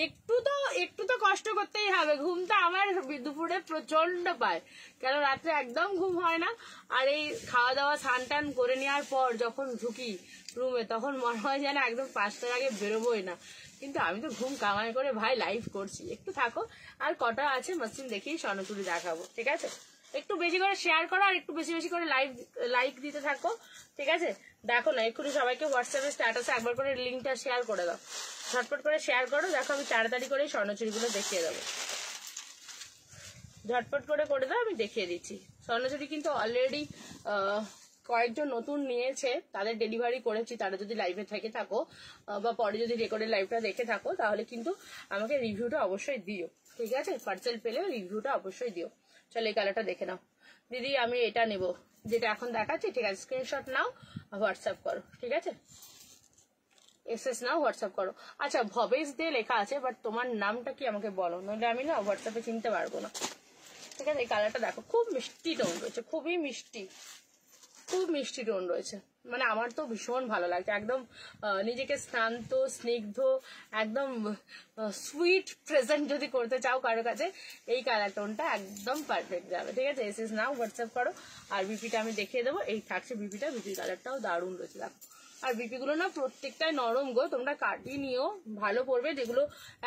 একটু তো কষ্ট করতেই হবে, ঘুমটা আমার দুপুরে প্রচন্ড পায়, কেন রাত্রে একদম ঘুম হয় না। আর এই খাওয়া দাওয়া স্নান টান করে নেওয়ার পর যখন ঢুকি রুমে, তখন মনে হয় যেন একদম 5টার আগে বেরোবোই না। কিন্তু আমি তো ঘুম কামাই করে ভাই লাইভ করছি, একটু থাকো, আর কটা আছে মসলিন দেখেই স্বর্ণচুরি দেখাবো, ঠিক আছে। একটু বেশি করে শেয়ার করো, আর একটু বেশি বেশি করে লাইক দিতে থাকো, ঠিক আছে। দেখো না, এক্ষুনি সবাইকে হোয়াটসঅ্যাপে স্ট্যাটাসে একবার করে লিঙ্কটা শেয়ার করে দাও, ঝটপট করে শেয়ার করো। দেখো আমি তাড়াতাড়ি করে স্বর্ণচুরিগুলো দেখিয়ে দেবো, ঝটপট করে দাও, আমি দেখিয়ে দিচ্ছি। স্বর্ণচুরি কিন্তু অলরেডি কয়েকজন নতুন নিয়েছে, তাদের ডেলিভারি করেছি। তারা যদি লাইভে থেকে থাকো বা পরে যদি রেকর্ডের লাইভটা দেখে থাকো, তাহলে কিন্তু আমাকে রিভিউটা অবশ্যই দিও, ঠিক আছে। পার্সেল পেলে রিভিউটা অবশ্যই দিও। চলো এই কালারটা দেখে নাও। দিদি আমি এটা নেব, যেটা এখন দেখাচ্ছি, ঠিক আছে, স্ক্রিনশট নাও, হোয়াটসঅ্যাপ করো, ঠিক আছে, এসএস নাও, হোয়াটসঅ্যাপ করো। আচ্ছা ভবেশ দিয়ে লেখা আছে, বাট তোমার নামটা কি আমাকে বলো, নইলে আমি না হোয়াটসঅ্যাপে চিনতে পারবো না, ঠিক আছে। এই কালারটা দেখো, খুব মিষ্টি টোন রয়েছে, খুবই মিষ্টি, খুব মিষ্টি টোন রয়েছে, মানে আমার তো ভীষণ ভালো লাগছে। একদম নিজেকে শান্ত স্নিগ্ধ, একদম সুইট প্রেজেন্ট যদি করতে চাও কারো কাছে, এই কালার টোনটা একদম পারফেক্ট যাবে, ঠিক আছে। এসএস নাও, হোয়াটসঅ্যাপ করো। আর বিপিটা আমি দেখিয়ে দেবো, এই থাকছে বিপিটা, বিপির কালারটাও দারুণ রয়েছে দেখো। আর বিপি গুলো না প্রত্যেকটাই নরম গো, তোমরা কাটিয়ে নিও, ভালো পড়বে। যেগুলো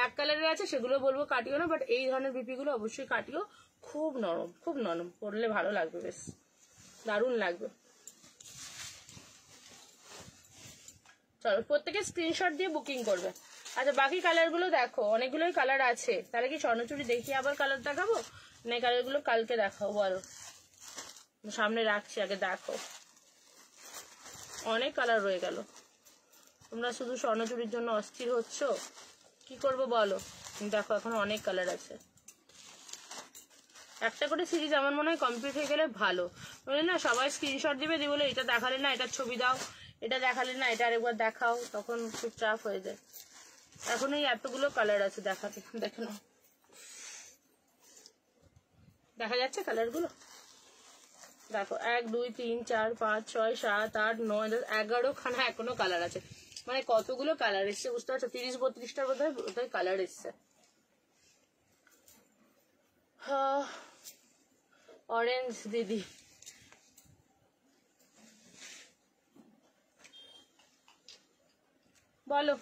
এক কালারের আছে সেগুলো বলবো কাটিও না, বাট এই ধরনের বিপি গুলো অবশ্যই কাটিও, খুব নরম, খুব নরম, পরলে ভালো লাগবে, বেশ দারুণ লাগবে। চলো প্রত্যেকে স্ক্রিনশট দিয়ে বুকিং করবে। আচ্ছা বাকি কালার গুলো দেখো, অনেকগুলোই কালার আছে, তাহলে কি স্বর্ণচুরি দেখিয়ে আবার কালার দেখাবো, না এই কালার গুলো কালকে দেখাও বলো, সামনে রাখছি, আগে দেখো। অনেক কালার রয়ে গেল, তোমরা শুধু স্বর্ণচুরির জন্য অস্থির হচ্ছ, কি করবো বলো। দেখো এখন অনেক কালার আছে, একটা করে সিরিজ আমার মনে হয় কমপ্লিট হয়ে গেলে ভালো, বলে না সবাই স্ক্রিনশট দিবে, দিয়ে বলে এটা দেখালে না এটার ছবি দাও, এটা দেখালে না এটা আরেকবার দেখাও, তখন খুব চাপ হয়ে যায়। এখন এই এতগুলো কালার আছে দেখাতে, দেখে নাও, দেখা যাচ্ছে কালারগুলো, দেখো 1 2 3 4 5 6 7 8 9 10 11 খানা এখনো কালার আছে, মানে কতগুলো কালার এসছে বুঝতে পারছো, 30-32টার বোধহয় কালার এসছে। অরেঞ্জ দিদি বলো,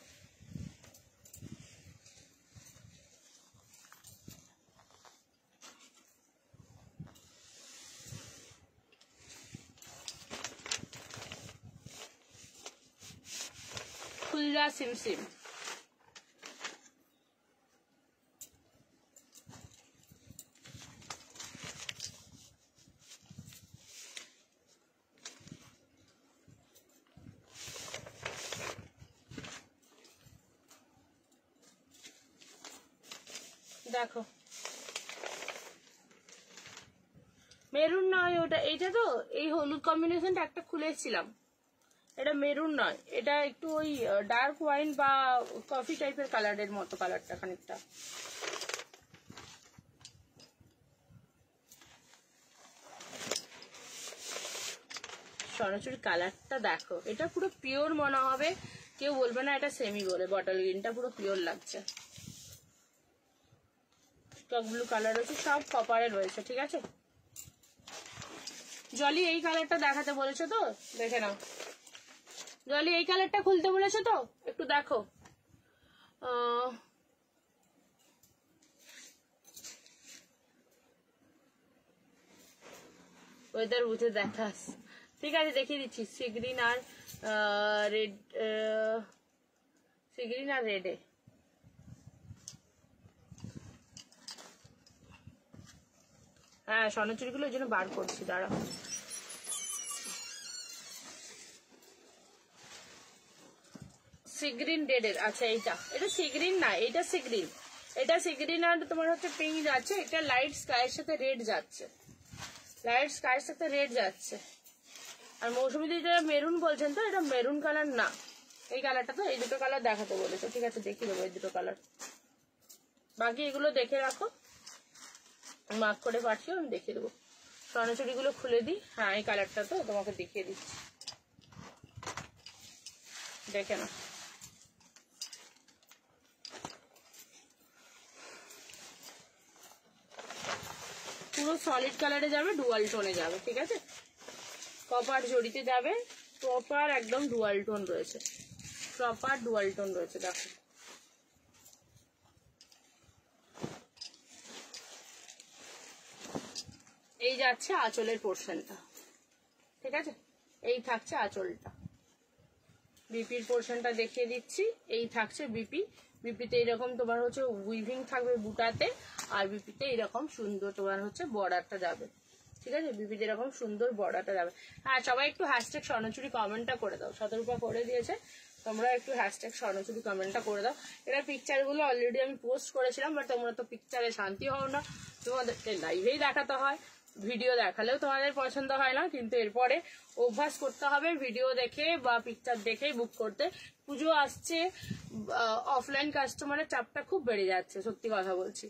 ফুলজা সিমসিম, দেখো মেরুন নয় ওটা, এইটা তো এই হলুদ কম্বিনেশনটা একটা খুলে এসেছিলাম, এটা মেরুন নয়, এটা একটু ওই ডার্ক ওয়াইন বা কফি টাইপের কালারের মতো, কালারটা খানিকটা। স্বর্ণচুরি কালারটা দেখো, এটা পুরো পিওর মনে হবে, কেউ বলবে না এটা সেমি বলে। বটল গ্রিনটা পুরো পিওর লাগছে, টক ব্লু কালার রয়েছে, সব কপারে রয়েছে, ঠিক আছে। জলি এই কালারটা দেখাতে বলেছো তো, দেখে নাও। জলি এই কালারটা খুলতে বলেছো তো, একটু দেখো। ওয়েদার বুঝে দেখাস, ঠিক আছে, দেখিয়ে দিচ্ছি। সি গ্রিন আর রেড, সি গ্রিন আর রেডে। হ্যাঁ, স্বর্ণচুরিগুলো ওই জন্য বার করছি, দাঁড়া। সি গ্রিন রেডের, আচ্ছা এইটা, এটা সি গ্রিন না, এটা সি গ্রিন, এটা সি গ্রিন আর তোমার হচ্ছে পিঙ্ক যাচ্ছে, এটা লাইট স্কাইয়ের সাথে রেড যাচ্ছে, লাইট স্কাইয়ের সাথে রেড যাচ্ছে। আর মৌসুমী দিদি যেটা মেরুন বলছেন তো, এটা মেরুন কালার না, এই কালারটা তো, এই দুটো কালার দেখাতে বলেছো, ঠিক আছে, দেখিয়ে দেবো এই দুটো কালার। বাকি এগুলো দেখে রাখো, মার্ক করে পাঠিও, আমি দেখিয়ে দেবো। স্বর্ণচুরিগুলো খুলে দিই। হ্যাঁ, এই কালারটা তো তোমাকে দেখিয়ে দিচ্ছি, দেখে না। পুরো সলিড কালারে যাবে, ডুয়াল টোনে যাবে, ঠিক আছে। কপার জড়িতে যাবে, প্রপার একদম ডুয়াল টোন রয়েছে, প্রপার ডুয়াল টোন রয়েছে, দেখো। এই যাচ্ছে আঁচলের পোর্শনটা, ঠিক আছে, এই থাকছে আঁচলটা। বিপির পোর্শনটা দেখিয়ে দিচ্ছি, এই থাকছে বিপি। বিপিতে এরকম তোমার হচ্ছে উইভিং থাকবে বুটাতে, আর বিপিতে এরকম সুন্দর তোমার হচ্ছে বর্ডারটা যাবে, ঠিক আছে। বিপিতে এরকম সুন্দর বর্ডারটা যাবে। হ্যাঁ, সবাই একটু হ্যাশট্যাগ স্বর্ণচুরি কমেন্টটা করে দাও, শতরূপা করে দিয়েছে, তোমরা একটু হ্যাশট্যাগ স্বর্ণচুরি কমেন্টটা করে দাও। এটা পিকচারগুলো অলরেডি আমি পোস্ট করেছিলাম, বাট তোমরা তো পিকচারে শান্তি হও না, তোমাদেরকে লাইভেই দেখাতে হয়। ভিডিও দেখালেও তোমাদের পছন্দ হয় না, কিন্তু এরপরে অভ্যাস করতে হবে ভিডিও দেখে বা পিকচার দেখে বুক করতে। পুজো আসছে, অফলাইন কাস্টমারের চাপটা খুব বেড়ে যাচ্ছে, সত্যি কথা বলছি।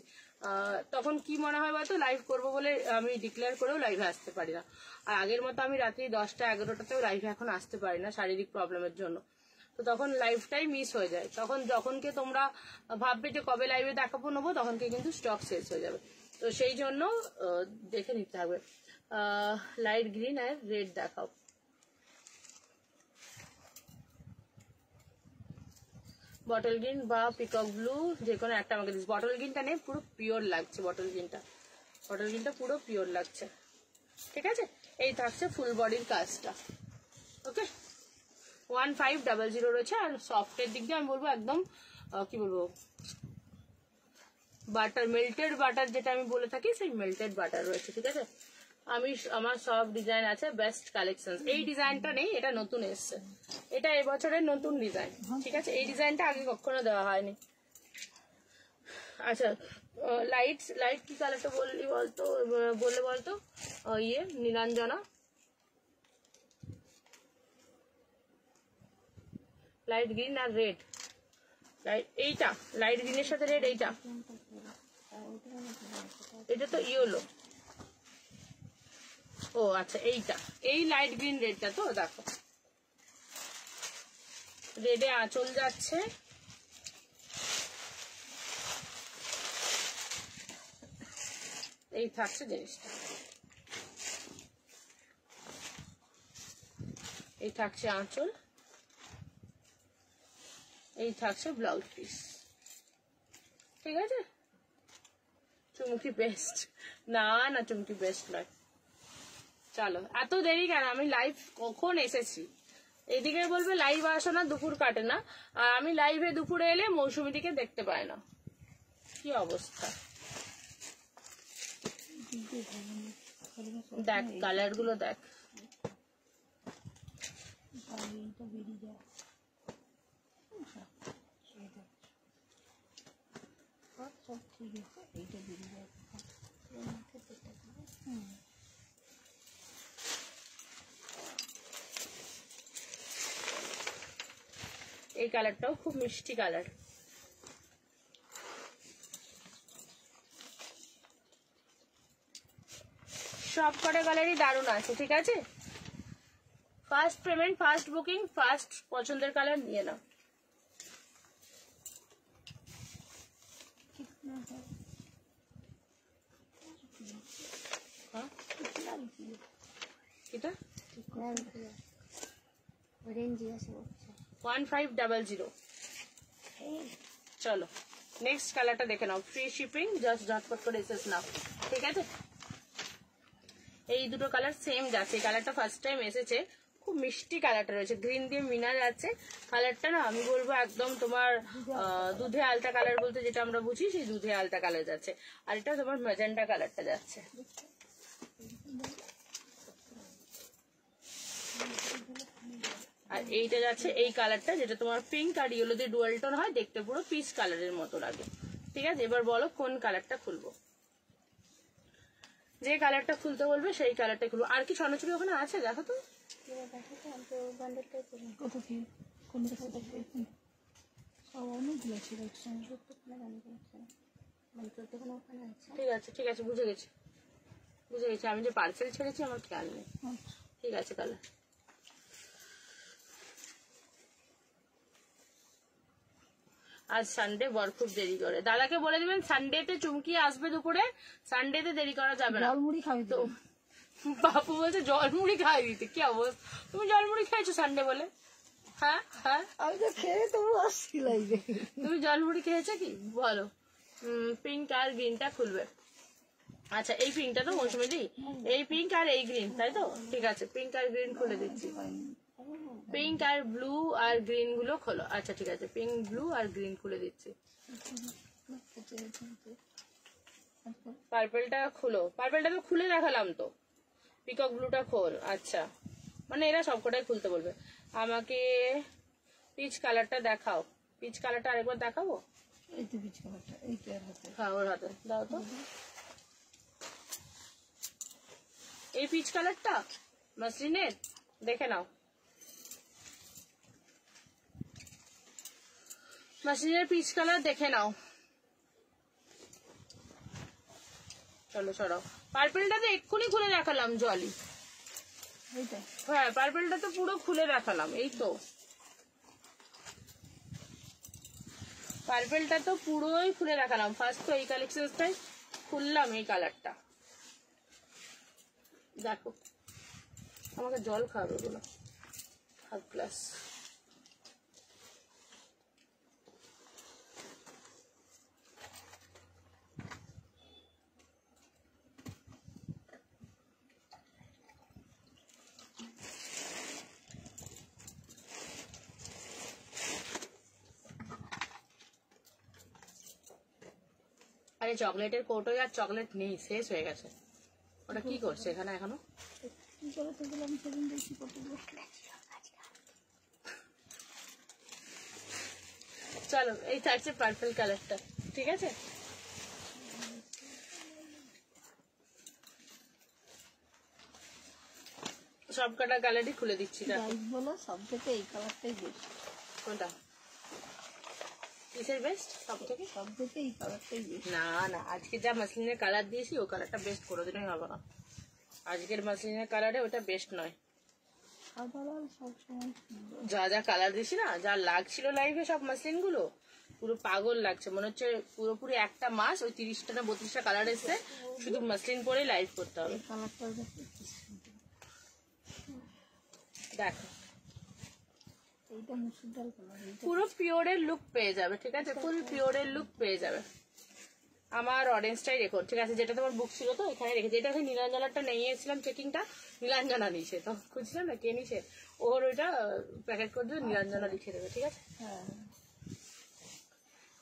তখন কি মনে হয় বলতো, লাইভ করবো বলে আমি ডিক্লেয়ার করেও লাইভে আসতে পারি না। আর আগের মতো আমি রাত্রি 10টা 11টাতেও লাইভে এখন আসতে পারি না, শারীরিক প্রবলেমের জন্য। তো তখন লাইভটাই মিস হয়ে যায়। তখন যখনকে তোমরা ভাববে যে কবে লাইভে দেখাবো নেবো, তখনকে কিন্তু স্টক শেষ হয়ে যাবে। তো সেই জন্য দেখে নিতে হবে। লাইট গ্রিন আর রেড দেখাও। বটল গ্রিন বা পিকক ব্লু যে কোনো একটা আমাকে দিস। বটল গ্রিনটা নেই, পুরো পিওর লাগছে বটল গ্রিনটা, বটল গ্রিনটা পুরো পিওর লাগছে, ঠিক আছে। এই থাকছে ফুল বডির কাজটা, ওকে। 1500 রয়েছে। আর সফটের দিক দিয়ে আমি বলবো একদম কি বলবো, বাটার, মেল্টেড বাটার যেটা আমি বলে থাকি, সেই মেল্টেড বাটার রয়েছে, ঠিক আছে। আমার সব ডিজাইন আছে, বেস্ট কালেকশন। এই ডিজাইনটা নেই, এটা নতুন এসছে, এটা এবছরের নতুন ডিজাইন, ঠিক আছে। এই ডিজাইনটা আগে কখনো দেওয়া হয়নি। আচ্ছা, লাইট কি কালারটা বললে বলতো, ইয়ে নীলাঞ্জনা, লাইট গ্রিন আর রেড, এইটা লাইট গ্রিনের সাথে রেড, এইটা, এটা তো ইয়েলো। ও আচ্ছা, এইটা, এই লাইট গ্রিন রেডটা তো দেখো, রেডে আঁচল যাচ্ছে, এই থাকছে জিনিসটা, এই থাকছে আঁচল, এই থাকছে ব্লাউজ পিস, ঠিক আছে। চুমকি বেস্ট না, না চুমকি বেস্ট নয়। চলো, এত দেরি কেন, আমি লাইভ কখন এসেছি। এদিকে বলবে লাইভ আসো না, দুপুর কাটে না, আর আমি লাইভে দুপুরে এলে মৌসুমী দিকে দেখতে পায় না, কি অবস্থা। দেখ কালার গুলো দেখ, এই কালারটাও খুব মিষ্টি কালার। সব কটা কালারই দারুণ আছে, ঠিক আছে। First payment, first booking, first পছন্দের কালার নিয়ে নাও। এটা রেঞ্জ আছে 1500। চলো নেক্সট কালারটা দেখে নাও, ফ্রি শিপিং, জাস্ট ঝটপট করে এসেস নাও, ঠিক আছে। এই দুটো কালার সেম যাচ্ছে, এই কালারটা ফার্স্ট টাইম এসেছে, খুব মিষ্টি কালারটা রয়েছে, গ্রিন দিয়ে মিনার আছে কালারটা না, আমি বলবো একদম তোমার দুধে আলতা কালার বলতে যেটা আমরা বুঝি সেই দুধে আলতা কালার যাচ্ছে, আর এটা তোমার ম্যাজেন্টা কালারটা যাচ্ছে। আর এইটা যাচ্ছে এই কালারটা, যেটা তোমার পিঙ্ক আর ইয়েলো দিয়ে ডুয়াল টোন হয়, দেখতে পুরো পিচ কালারের মতো লাগে, ঠিক আছে। এবার বলো কোন কালারটা খুলবো, যে কালারটা খুলতে বলবে সেই কালারটা খুলবো। আর কি স্বর্ণচুরি ওখানে আছে দেখো তো, ঠিক আছে ঠিক আছে, বুঝে গেছি বুঝে গেছি, আমি যে পার্সেল ছেড়েছি আমার খেয়াল নেই, ঠিক আছে কালার। আজ সানডে বর খুব দেরি করে, দাদাকে বলে দিবেন সানডেতে চুমকি আসবে দুপুরে, সানডেতে দেরি করা যাবে না। জলমুড়ি খাবি তো? বাপু বলছে জলমুড়ি খাই দিতে, কি অবস্থা, তুমি জলমুড়ি খেয়েছো সানডে বলে? হ্যাঁ হ্যাঁ, আমি তো খেয়ে তবু আসছি লাইভে। তুমি জলমুড়ি খেয়েছো কি বলো? পিঙ্ক আর গ্রিনটা খুলবে। আচ্ছা এই পিঙ্কটা তো মৌসুমি দি, এই পিঙ্ক আর এই গ্রিন তাই তো, ঠিক আছে পিঙ্ক আর গ্রিন খুলে দিচ্ছি। পিঙ্ক আর ব্লু আর গ্রিন গুলো খোলো, আচ্ছা ঠিক আছে পিঙ্ক ব্লু আর গ্রিন খুলে দিচ্ছি। পার্পেলটা খুলো, পার্পেলটা তো খুলে দেখালাম তো, পিকক ব্লুটা খোল। আচ্ছা মানে এরা সবকটাই খুলতে বলবে আমাকে। পিচ কালারটা দেখাও, পিচ কালারটা আরেকবার দেখাবো। এই তো পিচ কালারটা, এইটা হাতে, হ্যাঁ ওর হাতে দাও তো। এই পিচ কালারটা মাসলিনের, দেখে নাও মাসলিনের পিচ কালার দেখে নাও। চলো সরাও, পার্পেলটা তো এক্ষুনি খুলে দেখালাম জলি, হ্যাঁ পার্পেলটা তো পুরো খুলে দেখালাম, এই তো পার্পেলটা তো পুরোই খুলে দেখালাম, ফার্স্ট তো এই কালেকশনটাই খুললাম, এই কালারটা দেখো। আমাকে জল খাওয়াবে বলো, হাফ গ্লাস। আরে চকলেটের কৌটো আর চকলেট নেই, শেষ হয়ে গেছে, ওটা কি করছে এখানে এখনো? চলো এই থাকছে পার্পল কালারটা, ঠিক আছে। সব কটা কালারই খুলে দিচ্ছি, বলো সব থেকে এই কালারটাই বেস্ট। কোনটা কিসের বেস্ট? সব থেকে এই কালারটাই বেস্ট। না না, আজকে যা মাসলিনের কালার দিয়েছি ও কালারটা বেস্ট কোনোদিনই হবে না, আজকের মাসলিনের কালারে ওটা বেস্ট নয়। যা যা কালার দিছি না, যা লাগছিল লাইভে সব মাসলিন গুলো পুরো পাগল লাগছে, মনে হচ্ছে পুরোপুরি একটা মাস ওই 30টা না 32টা কালার এসছে, শুধু মাসলিন পরে লাইভ করতে হবে। দেখো পুরো পিওরের লুক পেয়ে যাবে, ঠিক আছে ফুল পিওরের লুক পেয়ে যাবে। আমার অরেঞ্জটাই রেখো, ঠিক আছে, যেটা তোমার বুক ছিল তো এখানে রেখেছি, এটা নীলাঞ্জনারটা নিয়ে এসেছিলাম চেকিংটা, নীলাঞ্জনা নিছে তো খুঁজছিলাম না কে নিছে, ওর ওইটা প্যাকেট করে দিয়ে নীলাঞ্জনা লিখে দেবে, ঠিক আছে।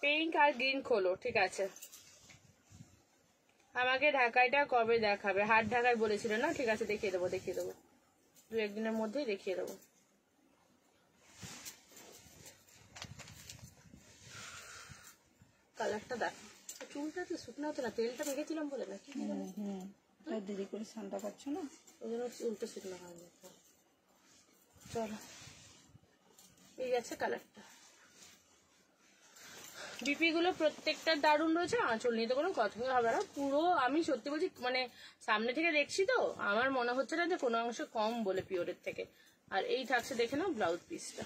পিঙ্ক আর গ্রিন খোলো, ঠিক আছে। আমাকে ঢাকাইটা কবে দেখাবে? হাট ঢাকায় বলেছিল না, ঠিক আছে দেখিয়ে দেবো দেখিয়ে দেবো, 2-1 দিনের মধ্যেই দেখিয়ে দেবো। কালারটা দেখো, চুলটা তো শুকনো হতো না, তেলটা মেখেছিলাম বলে না, কি দেরি করে ঠান্ডা পাচ্ছ না, ওই জন্য চুলটা শুকনো হয়নি। চলো এই আছে কালারটা, বিপি গুলো প্রত্যেকটা দারুণ রয়েছে, আঁচল নিয়ে তো কোনো কথাই হবে না, পুরো আমি সত্যি বলছি মানে সামনে থেকে দেখছি তো আমার মনে হচ্ছে না যে কোনো অংশ কম বলে পিওরের থেকে, আর এই থাকছে দেখে নাও ব্লাউজ পিসটা,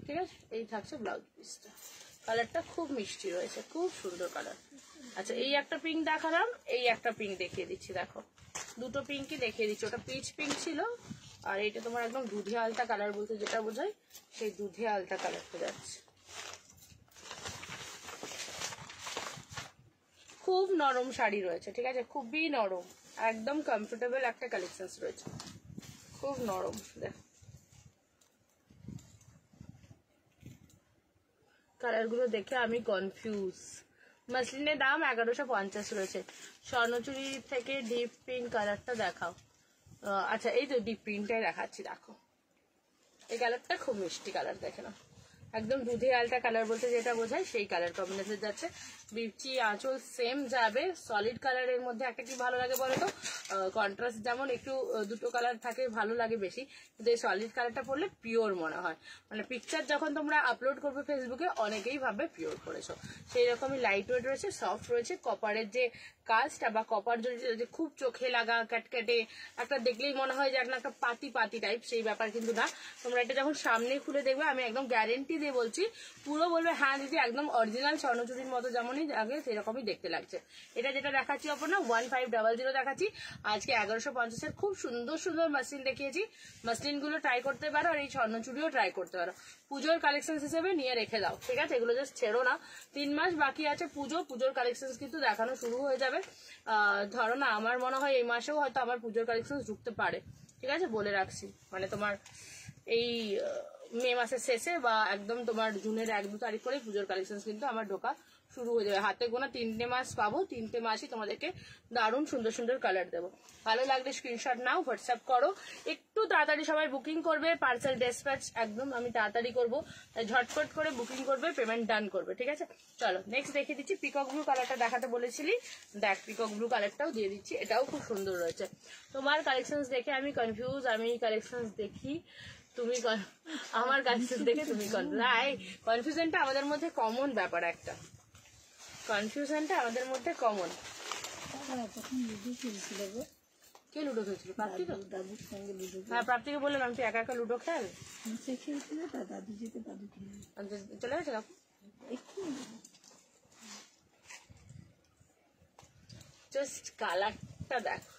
ঠিক আছে, এই থাকছে ব্লাউজ পিসটা। কালারটা খুব মিষ্টি রয়েছে, খুব সুন্দর কালার। আচ্ছা এই একটা পিঙ্ক দেখালাম, এই একটা পিঙ্ক দেখিয়ে দিচ্ছি, দেখো দুটো পিঙ্কই দেখিয়ে দিচ্ছি। ওটা পিচ পিঙ্ক ছিল, আর এটা তোমার একদম দুধে আলতা কালার বলতে যেটা বোঝায় সেই দুধে আলতা কালারটা যাচ্ছে। খুব নরম শাড়ি রয়েছে, ঠিক আছে, খুবই নরম, একদম কমফোর্টেবল একটা কালেকশন রয়েছে, খুব নরম। দেখো কালারগুলো দেখে আমি কনফিউজ। মাসলিনের দাম 1150 রয়েছে। স্বর্ণচুরি থেকে ডিপ পিঙ্ক কালারটা দেখাও। আচ্ছা এই তো ডিপ পিঙ্কটাই দেখাচ্ছি, দেখো এই কালারটা খুব মিষ্টি কালার, দেখে না, একদম দুধে আলটা কালার বলতে যেটা বোঝায় সেই কালার কম্বিনেশন যাচ্ছে। বিচি আঁচল সেম যাবে। সলিড কালারের মধ্যে একটা কি ভালো লাগে বলো তো, কন্ট্রাস্ট যেমন একটু দুটো কালার থাকে ভালো লাগে বেশি, কিন্তু এই সলিড কালারটা পরলে পিওর মনে হয়। মানে পিকচার যখন তোমরা আপলোড করবে ফেসবুকে অনেকেই ভাববে পিওর করেছো। সেই রকমই লাইট ওয়েট রয়েছে, সফট রয়েছে। কপারের যে কাজটা বা কপার যে খুব চোখে লাগা ক্যাটক্যাটে একটা দেখলেই মনে হয় যে একটা পাতি পাতি টাইপ, সেই ব্যাপার কিন্তু না। তোমরা এটা যখন সামনে খুলে দেখবে, আমি একদম গ্যারেন্টি দিয়ে বলছি, পুরো বলবে হ্যাঁ দিদি একদম অরিজিনাল স্বর্ণচুরির মতো যেমনই আগে সেরকমই দেখতে লাগছে। এটা যেটা দেখাচ্ছি অপর্ণা 1500 দেখাচ্ছি। আজকে 1150-এর খুব সুন্দর সুন্দর মাসলিন দেখিয়েছি। মাসলিন গুলো ট্রাই করতে পারো, আর এই স্বর্ণচুরিও ট্রাই করতে পারো। পুজোর কালেকশন হিসেবে নিয়ে রেখে দাও, ঠিক আছে, এগুলো জাস্ট ছেড়ো না। 3 মাস বাকি আছে পুজোর কালেকশন কিন্তু দেখানো শুরু হয়ে যাবে। ধরো না, আমার মনে হয় এই মাসেও হয়তো আমার পুজোর কালেকশন ঢুকতে পারে, ঠিক আছে, বলে রাখছি। মানে তোমার এই মে মাসের শেষে বা একদম তোমার জুনের 1-2 তারিখ করে পুজোর কালেকশন কিন্তু আমার ঢোকা শুরু হয়ে যাবে। হাতে গোনা 3টে মাস পাবো, 3টে মাসই তোমাদেরকে দারুণ সুন্দর সুন্দর কালার দেবো। ভালো লাগলে স্ক্রিনশট নাও, হোয়াটসঅ্যাপ করো। একটু তাড়াতাড়ি সবাই বুকিং করবে, পার্সেল ডেসপ্যাচ একদম আমি তাড়াতাড়ি করবো, তাই ঝটপট করে বুকিং করবে, পেমেন্ট ডান করবে, ঠিক আছে। চলো নেক্সট দেখিয়ে দিচ্ছি। পিকক ব্লু কালারটা দেখাতে বলেছিলি, দেখ পিকক ব্লু কালারটাও দিয়ে দিচ্ছি, এটাও খুব সুন্দর রয়েছে। তোমার কালেকশন দেখে আমি কনফিউজ, আমি কালেকশন দেখি তুমি আমার কালেকশন দেখে তুমি কনফিউশনটা আমাদের মধ্যে কমন ব্যাপার, একটা কনফিউশনটা আমাদের মধ্যে কমন। কে লুডো খেলছিল? প্রাপ্তি তো? হ্যাঁ প্রাপ্তিকে বললাম তুই একা একা লুডো খেল, চলে গেছে কাকু। জাস্ট কালারটা দেখো,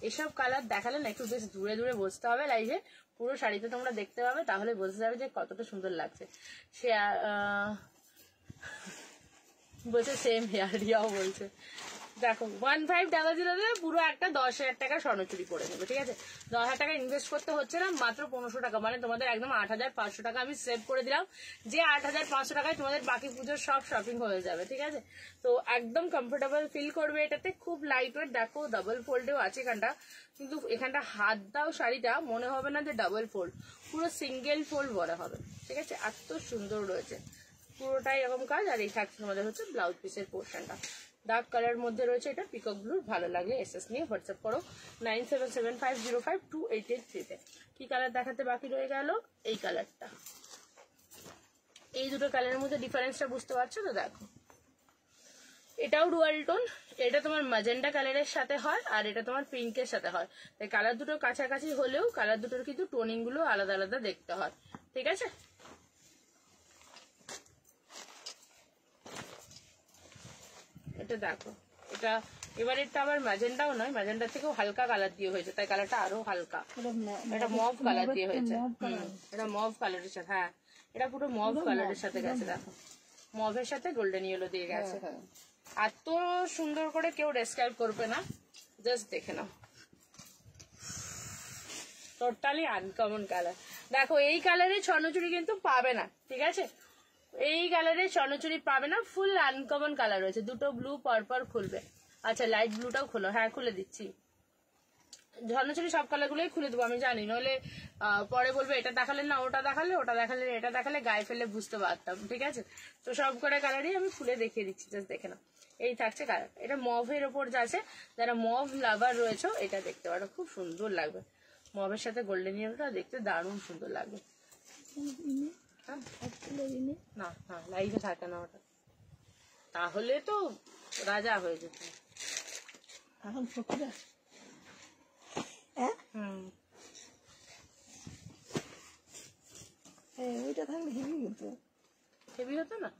এসব কালার দেখালে না একটু বেশ দূরে দূরে বসতে হবে লাইভে, পুরো শাড়িতে তোমরা দেখতে পাবে, তাহলে বোঝা যাবে যে কতটা সুন্দর লাগছে। সে বলছে সেম হেয়ার, রিয়াও বলছে। দেখো 1500 পুরো একটা 10,000 টাকা স্বর্ণচুরি পরে নেবে, ঠিক আছে। 10,000 টাকা ইনভেস্ট করতে হচ্ছে না, মাত্র 1500 টাকা, মানে তোমাদের একদম 8,500 টাকা আমি সেভ করে দিলাম, যে 8,500 টাকায় তোমাদের বাকি পুজোর সব শপিং হয়ে যাবে, ঠিক আছে। তো একদম কমফোর্টেবল ফিল করবে এটাতে, খুব লাইট ওয়েট। দেখো ডাবল ফোল্ডেও আছে এখানটা, কিন্তু এখানটা হাত দাও শাড়িটা মনে হবে না যে ডাবল ফোল্ড, পুরো সিঙ্গেল ফোল্ড বলা হবে, ঠিক আছে। এত সুন্দর রয়েছে পুরোটাই এরকম কাজ। আর এই থাকছে তোমাদের হচ্ছে ব্লাউজ পিসের পোর্শনটা, ডার্ক কালার মধ্যে রয়েছে এটা, পিকক ব্লুর। ভালো লাগলে এসএস নিয়ে হোয়াটসঅ্যাপ করো 9775052883-তে। কি কালার দেখাতে বাকি রয়ে গেল? এই কালারটা। এই দুটো কালারের মধ্যে ডিফারেন্সটা বুঝতে পারছো তো? দেখো এটাও ডুয়াল টোন, এটা তোমার ম্যাজেন্ডা কালারের সাথে হয় আর এটা তোমার পিঙ্কের সাথে হয়, তাই কালার দুটো কাছাকাছি হলেও কালার দুটোর কিন্তু টোনিং গুলো আলাদা আলাদা দেখতে হয়, ঠিক আছে। এটা দেখো, এটা এবারেরটা আবার ম্যাজেন্ডাও নয়, ম্যাজেন্ডার থেকেও হালকা কালার দিয়ে হয়েছে, তাই কালারটা আরো হালকা। এটা মভ কালার দিয়ে হয়েছে, এটা মভ কালারের সাথে, হ্যাঁ এটা পুরো মভ কালারের সাথে গেছে। দেখো মভের সাথে গোল্ডেন ইয়েলো দিয়ে গেছে। এত সুন্দর করে কেউ ডেসক্রাইব করবে না, জাস্ট দেখে নাও, টোটালি আনকমন কালার। দেখো এই কালারের স্বর্ণচুরি কিন্তু পাবে না, ঠিক আছে, এই কালারের স্বর্ণচুরি পাবে না, ফুল আনকমন কালার রয়েছে। দুটো ব্লু পরপর খুলবে। আচ্ছা লাইট ব্লুটাও খোলো, হ্যাঁ খুলে দিচ্ছি। স্বর্ণচুরি সব কালারগুলোই খুলে দেবো আমি জানি, নইলে পরে বলবে এটা দেখালেন না ওটা দেখালে, ওটা দেখালে এটা দেখালে, গায়ে ফেলে বুঝতে পারতাম, ঠিক আছে। তো সব করে কালারই আমি খুলে দেখিয়ে দিচ্ছি, জাস্ট দেখে নাও। এই থাকছে কালার, এটা মভের ওপর যাচ্ছে, যারা মভ লাভার রয়েছে এটা দেখতে পারো, খুব সুন্দর লাগবে। মভের সাথে গোল্ডেন ইয়েলোটা দেখতে দারুণ সুন্দর লাগবে। না না লাইভে থাকে না ওটা, তাহলে তো রাজা হয়ে যেত। ওইটা থাকলে হেভি হতো। হেভি হতো না?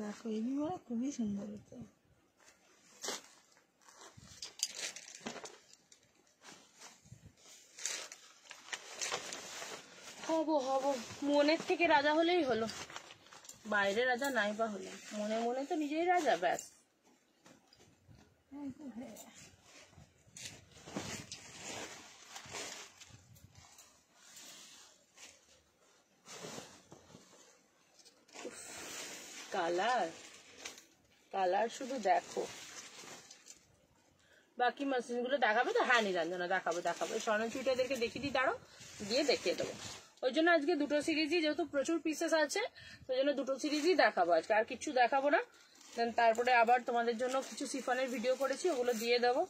দেখো হেভি মানে খুবই সুন্দর হতো। হবো হবো, মনের থেকে রাজা হলেই হলো, বাইরে রাজা নাই বা হলো, মনে মনে তো নিজেই রাজা, ব্যাস। কালার কালার শুধু দেখো। বাকি মেশিনগুলো দেখাবে তো? হ্যাঁ নিরঞ্জনা দেখাবো দেখাবো, স্বর্ণচুইটাদেরকে দেখিয়ে দিই, দাঁড়ো দিয়ে দেখিয়ে দেবো। ওই জন্য আজকে দুটো সিরিজই, যেহেতু প্রচুর পিসেস আছে ওই জন্য দুটো সিরিজই দেখাবো আজকে, আর কিছু দেখাবো না। দেন তারপরে আবার তোমাদের জন্য কিছু সিফনের ভিডিও করেছি, ওগুলো দিয়ে দেবো।